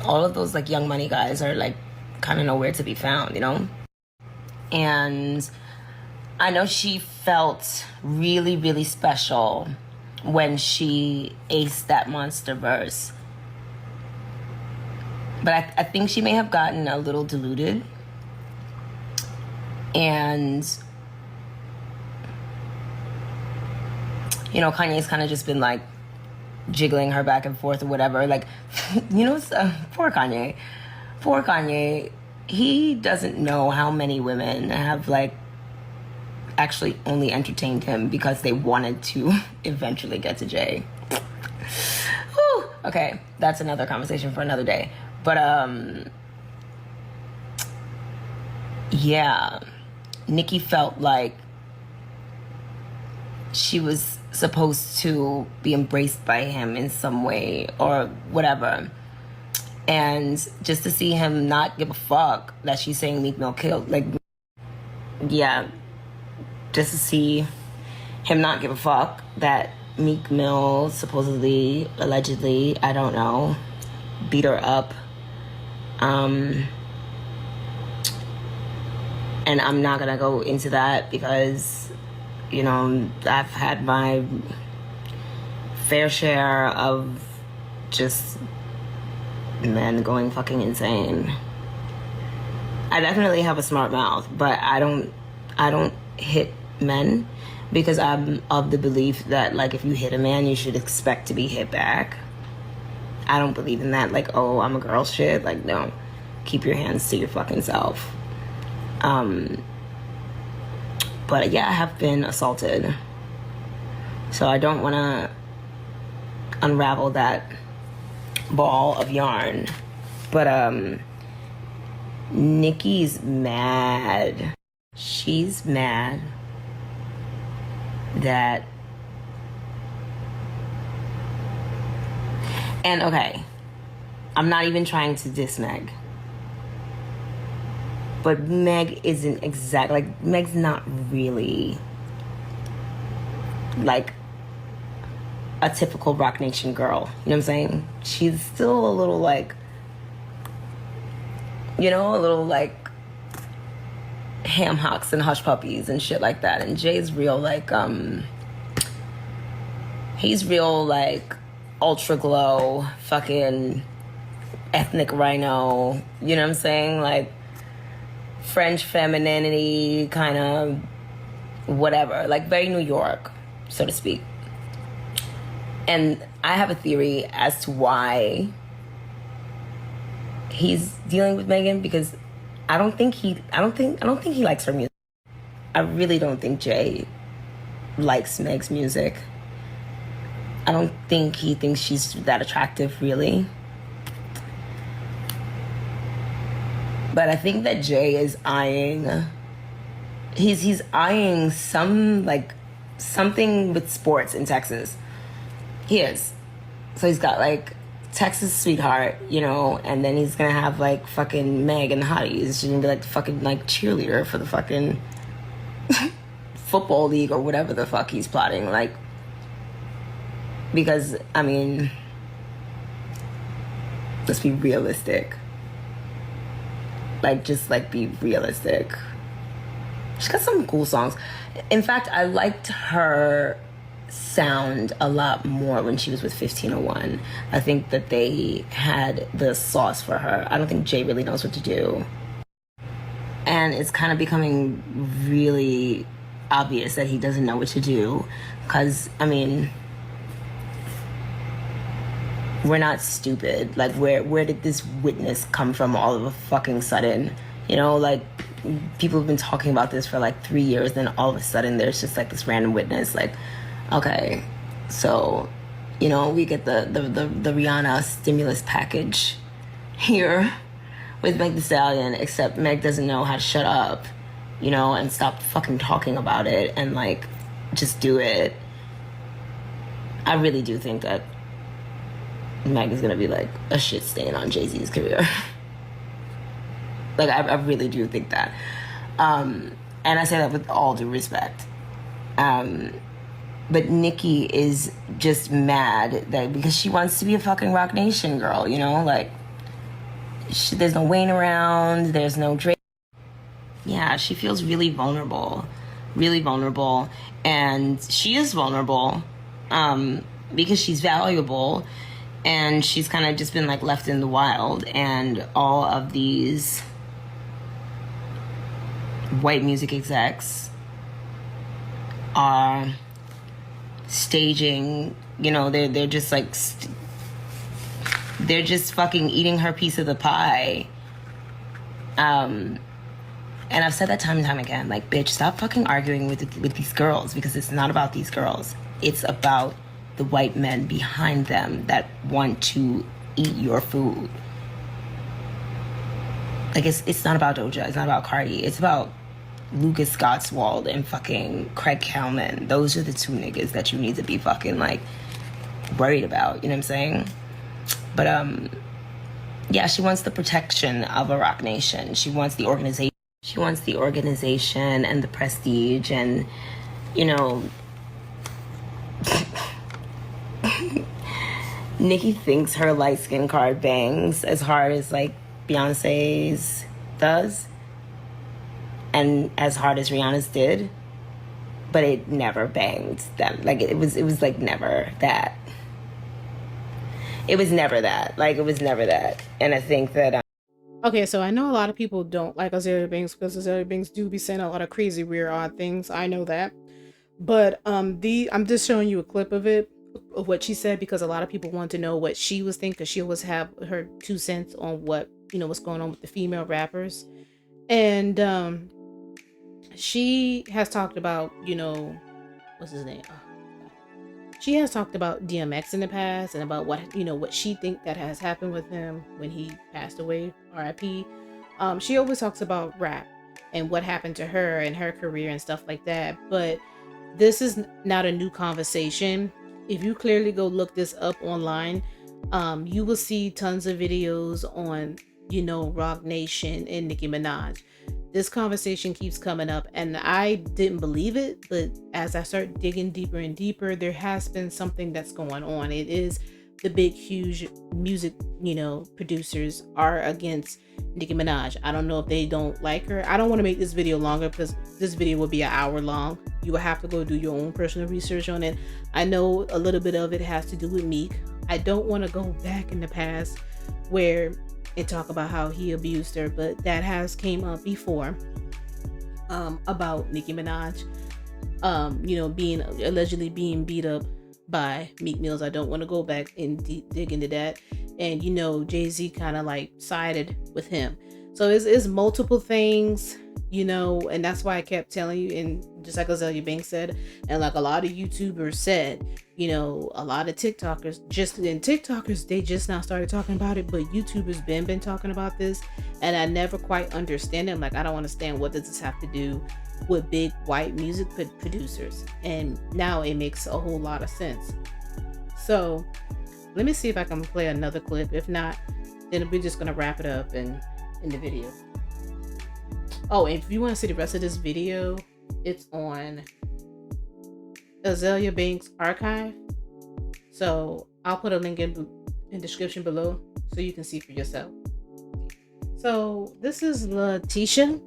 all of those, like, Young Money guys are, like, kind of nowhere to be found, you know? And I know she felt really, really special when she aced that monster verse. But I think she may have gotten a little deluded. And, you know, Kanye's kind of just been, like, jiggling her back and forth or whatever. Like, you know, poor Kanye. Poor Kanye. He doesn't know how many women have, like, actually only entertained him because they wanted to eventually get to Jay. Whew. Okay, that's another conversation for another day. But, yeah, Nicki felt like she was supposed to be embraced by him in some way or whatever. And just to see him not give a fuck that she's saying Meek Mill killed, like, yeah, just to see him not give a fuck that Meek Mill supposedly, allegedly, I don't know, beat her up. And I'm not gonna go into that because, you know, I've had my fair share of just men going fucking insane. I definitely have a smart mouth, but I don't hit men because I'm of the belief that, like, if you hit a man, you should expect to be hit back. I don't believe in that, like, oh, I'm a girl shit. Like, no. Keep your hands to your fucking self. But yeah, I have been assaulted. So I don't want to unravel that ball of yarn. But Nicki's mad. She's mad that... And okay, I'm not even trying to diss Meg. But Meg isn't exactly, like, Meg's not really, like, a typical Roc Nation girl. You know what I'm saying? She's still a little, like, you know, a little, like, ham hocks and hush puppies and shit like that. And Jay's real like he's real like ultra glow fucking ethnic rhino, you know what I'm saying? Like French femininity kind of whatever, like very New York, so to speak. And I have a theory as to why he's dealing with Megan, because I don't think he likes her music. I really don't think Jay likes Meg's music. I don't think he thinks she's that attractive, really. But I think that Jay is eyeing, he's eyeing something with sports in Texas. He is. So he's got like Texas sweetheart, you know, and then he's gonna have like fucking Meg and the Hotties. She's gonna be like the fucking like cheerleader for the fucking football league or whatever the fuck he's plotting. Like, because, I mean, let's be realistic. Like, just like be realistic. She's got some cool songs. In fact, I liked her sound a lot more when she was with 1501. I think that they had the sauce for her. I don't think Jay really knows what to do. And it's kind of becoming really obvious that he doesn't know what to do. Because, I mean, we're not stupid. Like, where did this witness come from all of a fucking sudden? You know, like, people have been talking about this for like 3 years, then all of a sudden there's just like this random witness. Like, okay, so, you know, we get the Rihanna stimulus package here with Meg Thee Stallion, except Meg doesn't know how to shut up, you know, and stop fucking talking about it and like just do it. I really do think that Meg is gonna be like a shit stain on Jay-Z's career. Like, I really do think that. And I say that with all due respect. But Nicki is just mad that because she wants to be a fucking Rock Nation girl, you know? Like, there's no Wayne around, there's no Drake. Yeah, she feels really vulnerable. Really vulnerable. And she is vulnerable because she's valuable. And she's kind of just been, like, left in the wild. And all of these white music execs are staging, you know, they're just like they're just fucking eating her piece of the pie. And I've said that time and time again, like, bitch, stop fucking arguing with these girls, because it's not about these girls. It's about the white men behind them that want to eat your food. Like, it's not about Doja, it's not about Cardi, it's about Lucas Gottswald and fucking Craig Kalman. Those are the two niggas that you need to be fucking, like, worried about, you know what I'm saying? But, yeah, she wants the protection of a Rock Nation. She wants the organization. She wants the organization and the prestige and, you know... Nicki thinks her light-skin card bangs as hard as, like, Beyonce's does. And as hard as Rihanna's did, but it never banged that. Like, it was like never that. It was never that. Like, it was never that. And I think that okay, so I know a lot of people don't like Azealia Banks because Azealia Banks do be saying a lot of crazy, weird, odd things. I know that. But I'm just showing you a clip of it, of what she said, because a lot of people want to know what she was thinking, because she always have her 2 cents on what, you know, what's going on with the female rappers. And she has talked about, you know, what's his name? She has talked about DMX in the past and about what, you know, what she think that has happened with him when he passed away, RIP. She always talks about rap and what happened to her and her career and stuff like that. But this is not a new conversation. If you clearly go look this up online, you will see tons of videos on, you know, Rock Nation and Nicki Minaj. This conversation keeps coming up, and I didn't believe it, but as I start digging deeper and deeper, there has been something that's going on. It is the big, huge music, you know, producers are against Nicki Minaj. I don't know if they don't like her. I don't want to make this video longer because this video will be an hour long. You will have to go do your own personal research on it. I know a little bit of it has to do with Meek. I don't want to go back in the past where and talk about how he abused her, but that has came up before about Nicki Minaj, being allegedly being beat up by Meek Mills. I don't want to go back and dig into that. And Jay-Z kind of like sided with him. So it's multiple things, and that's why I kept telling you, and just like Azealia Banks said, and like a lot of YouTubers said, a lot of TikTokers, they just now started talking about it, but YouTubers been talking about this, and I never quite understand it. I'm like, I don't understand, what does this have to do with big white music producers? And now it makes a whole lot of sense. So let me see if I can play another clip. If not, then we're just gonna wrap it up in the video. Oh, and if you want to see the rest of this video, it's on Azealia Banks archive. So I'll put a link in description below so you can see for yourself. So this is Letitia.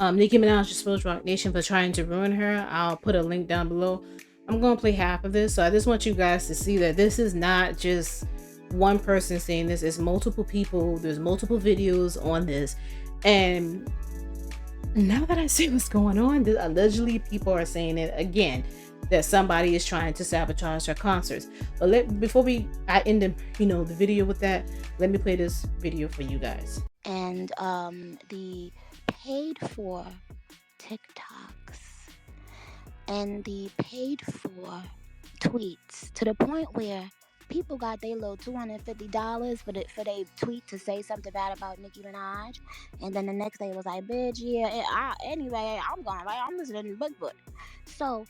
Nicki Minaj exposed Roc Nation for trying to ruin her. I'll put a link down below. I'm going to play half of this. So I just want you guys to see that this is not just one person saying this. It's multiple people. There's multiple videos on this. And now that I see what's going on, allegedly people are saying it again, that somebody is trying to sabotage her concerts. But before I end the video with that, let me play this video for you guys. And the paid for TikToks and the paid for tweets, to the point where people got their little $250 for they tweet to say something bad about Nicki Minaj, and then the next day it was like, bitch, yeah, anyway, I'm listening to Bigfoot. So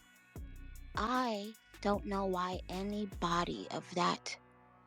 I don't know why anybody of that,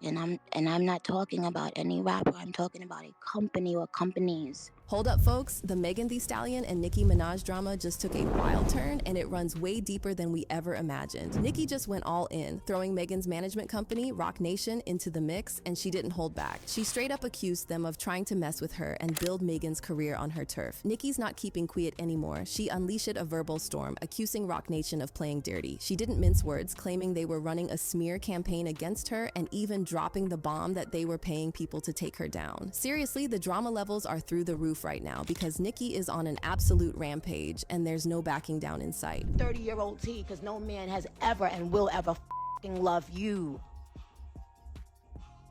and I'm not talking about any rapper, I'm talking about a company or companies. Hold up, folks. The Megan Thee Stallion and Nicki Minaj drama just took a wild turn, and it runs way deeper than we ever imagined. Nicki just went all in, throwing Megan's management company, Roc Nation, into the mix, and she didn't hold back. She straight up accused them of trying to mess with her and build Megan's career on her turf. Nicki's not keeping quiet anymore. She unleashed a verbal storm, accusing Roc Nation of playing dirty. She didn't mince words, claiming they were running a smear campaign against her and even dropping the bomb that they were paying people to take her down. Seriously, the drama levels are through the roof right now because Nicki is on an absolute rampage and there's no backing down in sight. 30-year-old T, because no man has ever and will ever f***ing love you.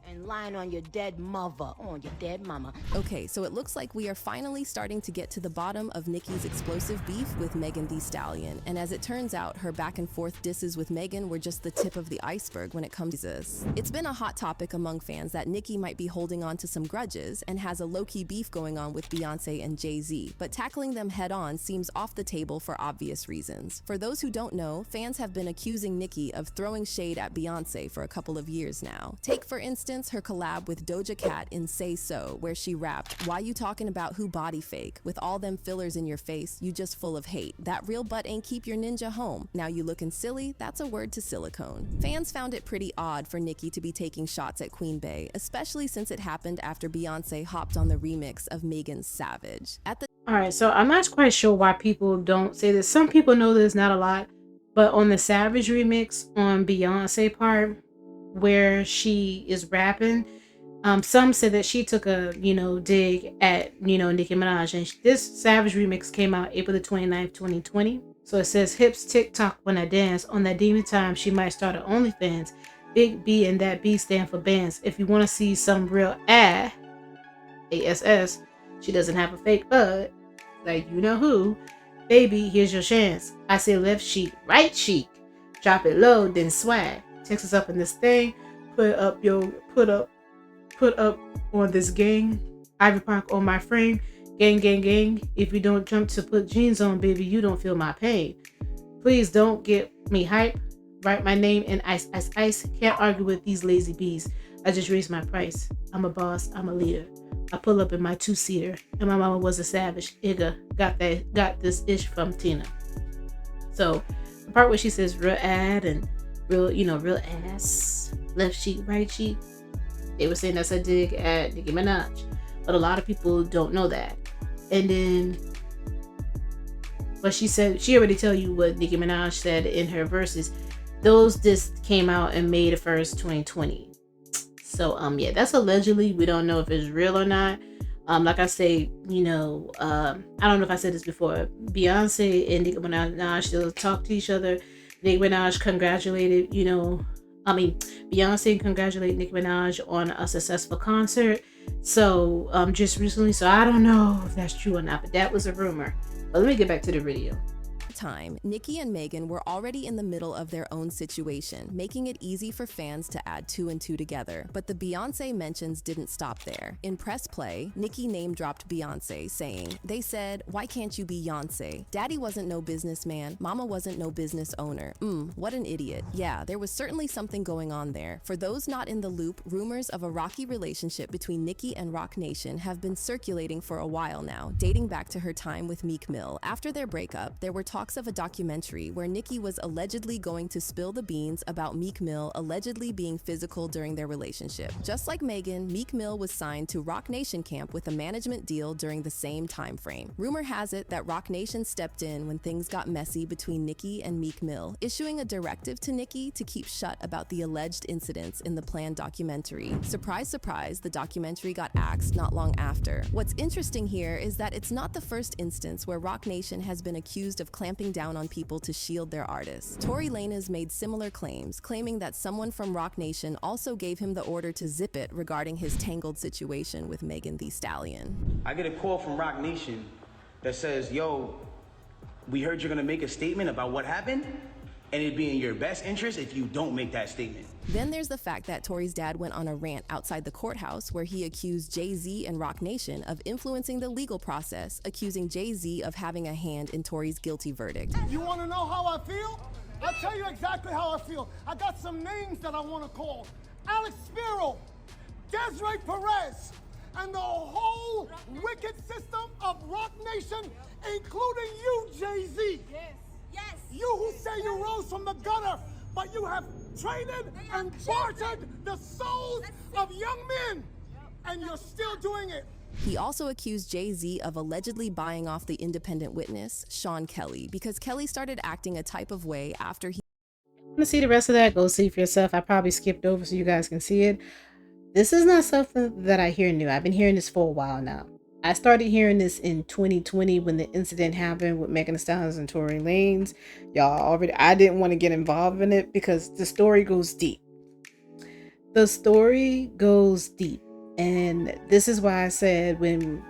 And lying on your dead mother, on your dead mama. Okay, so it looks like we are finally starting to get to the bottom of Nicki's explosive beef with Megan Thee Stallion. And as it turns out, her back and forth disses with Megan were just the tip of the iceberg when it comes to this. It's been a hot topic among fans that Nicki might be holding on to some grudges and has a low-key beef going on with Beyoncé and Jay-Z, but tackling them head-on seems off the table for obvious reasons. For those who don't know, fans have been accusing Nicki of throwing shade at Beyoncé for a couple of years now. Take, for instance, her collab with Doja Cat in Say So, where she rapped, "Why you talking about who body fake? With all them fillers in your face, you just full of hate. That real butt ain't keep your ninja home. Now you looking silly? That's a word to silicone." Fans found it pretty odd for Nicki to be taking shots at Queen Bey, especially since it happened after Beyoncé hopped on the remix of Megan's Savage. Alright, so I'm not quite sure why people don't say this. Some people know this, not a lot, but on the Savage remix on Beyoncé part, where she is rapping, some said that she took a dig at Nicki Minaj, and this Savage remix came out April the 29th 2020. So it says, hips TikTok when I dance, on that demon time she might start her OnlyFans, big B and that B stand for bands. If you want to see some real ass, she doesn't have a fake butt, like you know who, baby, here's your chance. I say left cheek, right cheek, drop it low, then swag. Text us up in this thing, put up on this gang, Ivy Park on my frame, gang gang gang. If you don't jump to put jeans on, baby, you don't feel my pain. Please don't get me hype, write my name in ice ice ice. Can't argue with these lazy bees, I just raised my price. I'm a boss, I'm a leader. I pull up in my 2-seater, and my mama was a savage. Igga, got this ish from Tina. So the part where she says real ad and real ass, left cheek, right cheek, they were saying that's a dig at Nicki Minaj. but a lot of people don't know that. And then, but she said she already tell you what Nicki Minaj said in her verses. Those discs came out in May 1st, 2020. So yeah, that's allegedly. We don't know if it's real or not. Like I say, you know, I don't know if I said this before. Beyonce and Nicki Minaj still talk to each other. Nicki Minaj congratulated, you know, Beyonce congratulated Nicki Minaj on a successful concert. So just recently, so I don't know if that's true or not, but that was a rumor. But let me get back to the video. Time, Nicki and Megan were already in the middle of their own situation, making it easy for fans to add 2 and 2 together. But the Beyoncé mentions didn't stop there. In press play, Nicki name-dropped Beyoncé, saying, "They said, why can't you be Beyoncé? Daddy wasn't no businessman, mama wasn't no business owner. What an idiot." Yeah, there was certainly something going on there. For those not in the loop, rumors of a rocky relationship between Nicki and Roc Nation have been circulating for a while now, dating back to her time with Meek Mill. After their breakup, there were talks of a documentary where Nicki was allegedly going to spill the beans about Meek Mill allegedly being physical during their relationship. Just like Megan, Meek Mill was signed to Roc Nation camp with a management deal during the same time frame. Rumor has it that Roc Nation stepped in when things got messy between Nicki and Meek Mill, issuing a directive to Nicki to keep shut about the alleged incidents in the planned documentary. Surprise, surprise, the documentary got axed not long after. What's interesting here is that it's not the first instance where Roc Nation has been accused of clamping down on people to shield their artists. Tory Lanez made similar claims, claiming that someone from Roc Nation also gave him the order to zip it regarding his tangled situation with Megan Thee Stallion. I get a call from Roc Nation that says, "Yo, we heard you're gonna make a statement about what happened, and it'd be in your best interest if you don't make that statement." Then there's the fact that Tory's dad went on a rant outside the courthouse where he accused Jay-Z and Roc Nation of influencing the legal process, accusing Jay-Z of having a hand in Tory's guilty verdict. You want to know how I feel? I'll tell you exactly how I feel. I got some names that I want to call. Alex Spiro, Desiree Perez, and the whole wicked system of Roc Nation, including you, Jay-Z. Yes. Yes. You who say you rose from the gutter, but you have traded and bartered the souls of young men, and you're still doing it. He also accused Jay-Z of allegedly buying off the independent witness, Sean Kelly, because Kelly started acting a type of way after he... Want to see the rest of that? Go see for yourself. I probably skipped over so you guys can see it. This is not something that I hear new. I've been hearing this for a while now. I started hearing this in 2020 when the incident happened with Megan Thee Stallion and Tory Lanez. I didn't want to get involved in it because the story goes deep. The story goes deep. And this is why I said when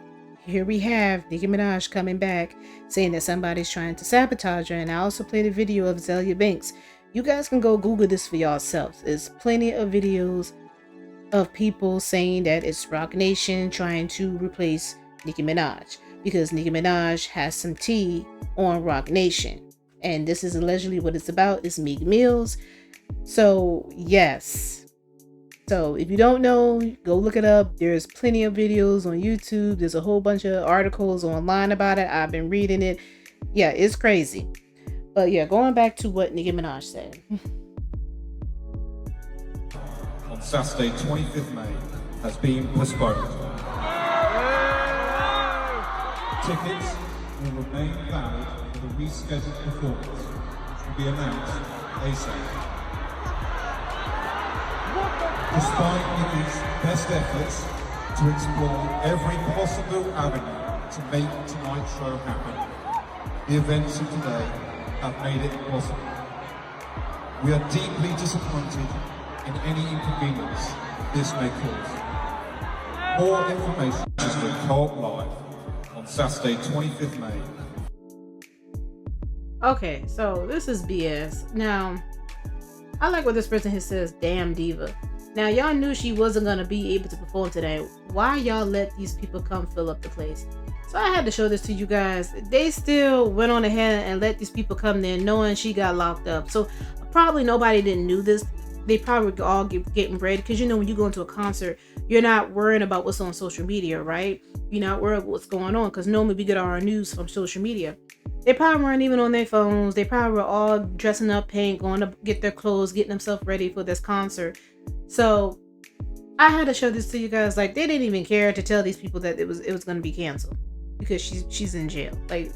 here we have Nicki Minaj coming back saying that somebody's trying to sabotage her. And I also played a video of Azealia Banks. You guys can go Google this for yourselves. There's plenty of videos of people saying that it's Roc Nation trying to replace Nicki Minaj because Nicki Minaj has some tea on Roc Nation, and this is allegedly what it's about. It's Meek Mills. So yes, so if you don't know, go look it up. There's plenty of videos on YouTube. There's a whole bunch of articles online about it. I've been reading it. Yeah, it's crazy. But yeah, going back to what Nicki Minaj said. On Saturday, 25th May, has been postponed. Tickets will remain valid for the rescheduled performance, which will be announced ASAP. Despite Nicki's best efforts to explore every possible avenue to make tonight's show happen, the events of today have made it impossible. We are deeply disappointed in any inconvenience this may cause. More information is with Co-op Live on Saturday, 25th May. Okay, so this is BS. Now, I like what this person here says, damn diva. Now, y'all knew she wasn't going to be able to perform today. Why y'all let these people come fill up the place? So I had to show this to you guys. They still went on ahead and let these people come there knowing she got locked up. So probably nobody didn't knew this. They probably all getting ready because, you know, when you go into a concert, you're not worrying about what's on social media, right? You're not worried about what's going on because normally we get our news from social media. They probably weren't even on their phones. They probably were all dressing up pink, going to get their clothes, getting themselves ready for this concert. So I had to show this to you guys. Like, they didn't even care to tell these people that it was going to be canceled because she's in jail. Like,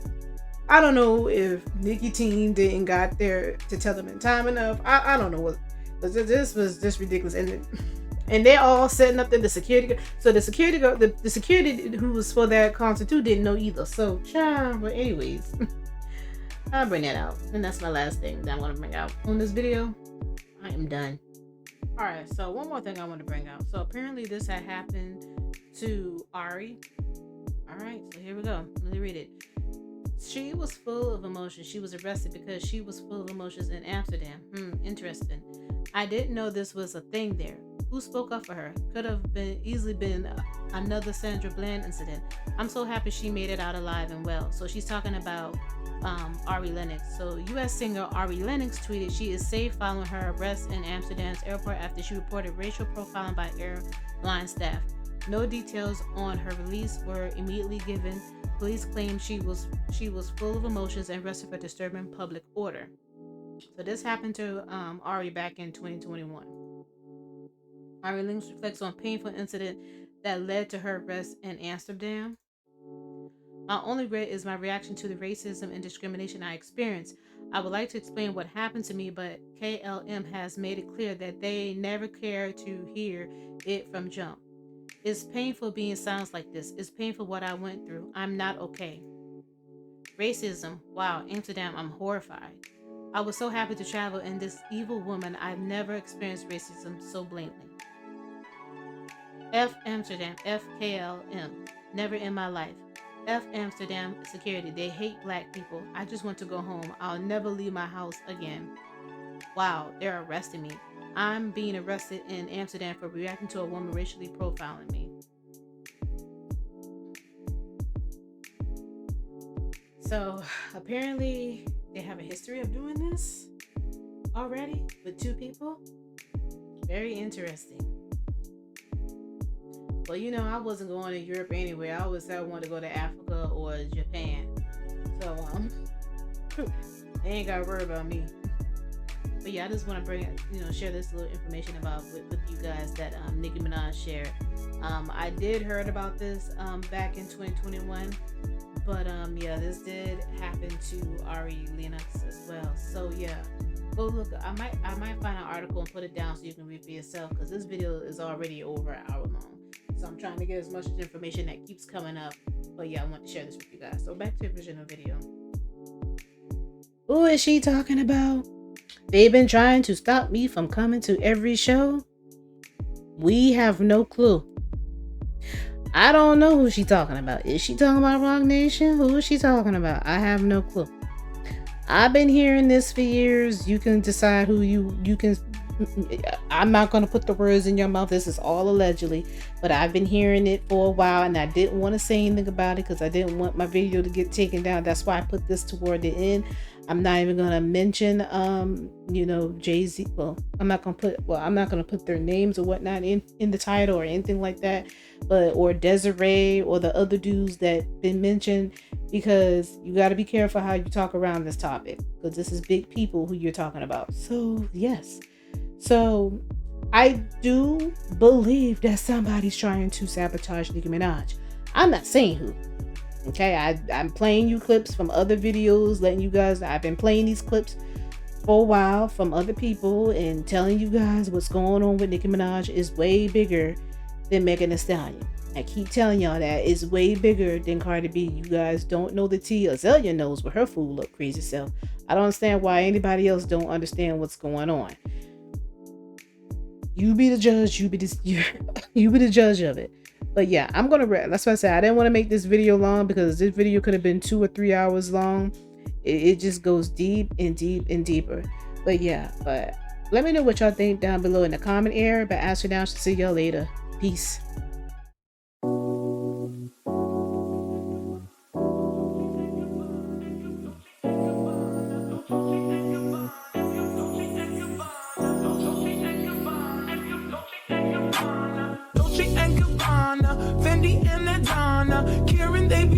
I don't know if Nicki team didn't got there to tell them in time enough. I don't know what, but this was just ridiculous. And they're all setting up the security. So the security who was for that concert too didn't know either. So, but anyways, I'll bring that out. And that's my last thing that I want to bring out on this video. I am done. All right. So one more thing I want to bring out. So apparently this had happened to Ari. All right. So here we go. Let me read it. She was full of emotions. She was arrested because she was full of emotions in Amsterdam. Interesting. I didn't know this was a thing there. Who spoke up for her? Could have easily been another Sandra Bland incident. I'm so happy she made it out alive and well. So she's talking about Ari Lennox. So U.S. singer Ari Lennox tweeted she is safe following her arrest in Amsterdam's airport after she reported racial profiling by airline staff. No details on her release were immediately given. Police claim she was full of emotions and arrested for disturbing public order. So this happened to Ari back in 2021. Ari Lennox reflects on painful incident that led to her arrest in Amsterdam. My only regret is my reaction to the racism and discrimination I experienced. I would like to explain what happened to me, but KLM has made it clear that they never care to hear it from jump. It's painful being silenced like this. It's painful what I went through. I'm not okay. Racism. Wow, Amsterdam, I'm horrified. I was so happy to travel, and this evil woman, I've never experienced racism so blatantly. F Amsterdam, FKLM. Never in my life. F Amsterdam security. They hate black people. I just want to go home. I'll never leave my house again. Wow, they're arresting me. I'm being arrested in Amsterdam for reacting to a woman racially profiling me. So apparently they have a history of doing this already with two people. Very interesting. Well, you know, I wasn't going to Europe anyway. I always said I wanted to go to Africa or Japan. So they ain't got to worry about me. But yeah, I just want to share this little information about with you guys that Nicki Minaj shared. I did heard about this back in 2021, but yeah, this did happen to Ari Lennox as well. So yeah, go look. I might find an article and put it down so you can read for yourself, because this video is already over an hour long. So I'm trying to get as much information that keeps coming up. But yeah, I want to share this with you guys. So back to the original video. Who is she talking about? They've been trying to stop me from coming to every show. We have no clue. I don't know who she's talking about. Is she talking about Rock Nation? Who is she talking about? I have no clue. I've been hearing this for years. You can decide who you can. I'm not going to put the words in your mouth. This is all allegedly, but I've been hearing it for a while, and I didn't want to say anything about it because I didn't want my video to get taken down. That's why I put this toward the end. I'm not even going to mention Jay-Z. Well, I'm not going to put their names or whatnot in the title or anything like that, or Desiree or the other dudes that been mentioned, because you got to be careful how you talk around this topic, because this is big people who you're talking about. So yes. So I do believe that somebody's trying to sabotage Nicki Minaj. I'm not saying who. Okay, I'm playing you clips from other videos, letting you guys, I've been playing these clips for a while from other people and telling you guys what's going on with Nicki Minaj is way bigger than Megan Thee Stallion. I keep telling y'all that it's way bigger than Cardi B. You guys don't know the tea. Azealia knows with her fool up crazy self. I don't understand why anybody else don't understand what's going on. You be the judge. You be the judge of it. But yeah, I'm gonna wrap. That's why I said I didn't want to make this video long, because this video could have been 2 or 3 hours long. It just goes deep and deep and deeper. But yeah, but let me know what y'all think down below in the comment area. But as for now, I'll see y'all later. Peace.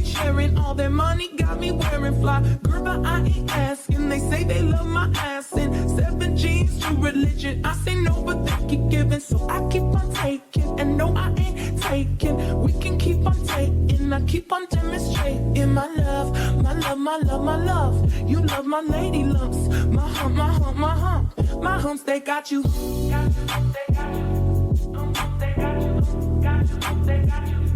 Sharing all their money got me wearing fly. Girl, but I ain't asking. They say they love my ass and 7 G's to religion. I say no, but they keep giving, so I keep on taking. and no, I ain't taking. We can keep on taking, I keep on demonstrating my love, my love, my love, my love. You love my lady lumps, my hump, my hump, my hump. My humps, they got you. Got you, they got you. They got you, got you, they got you.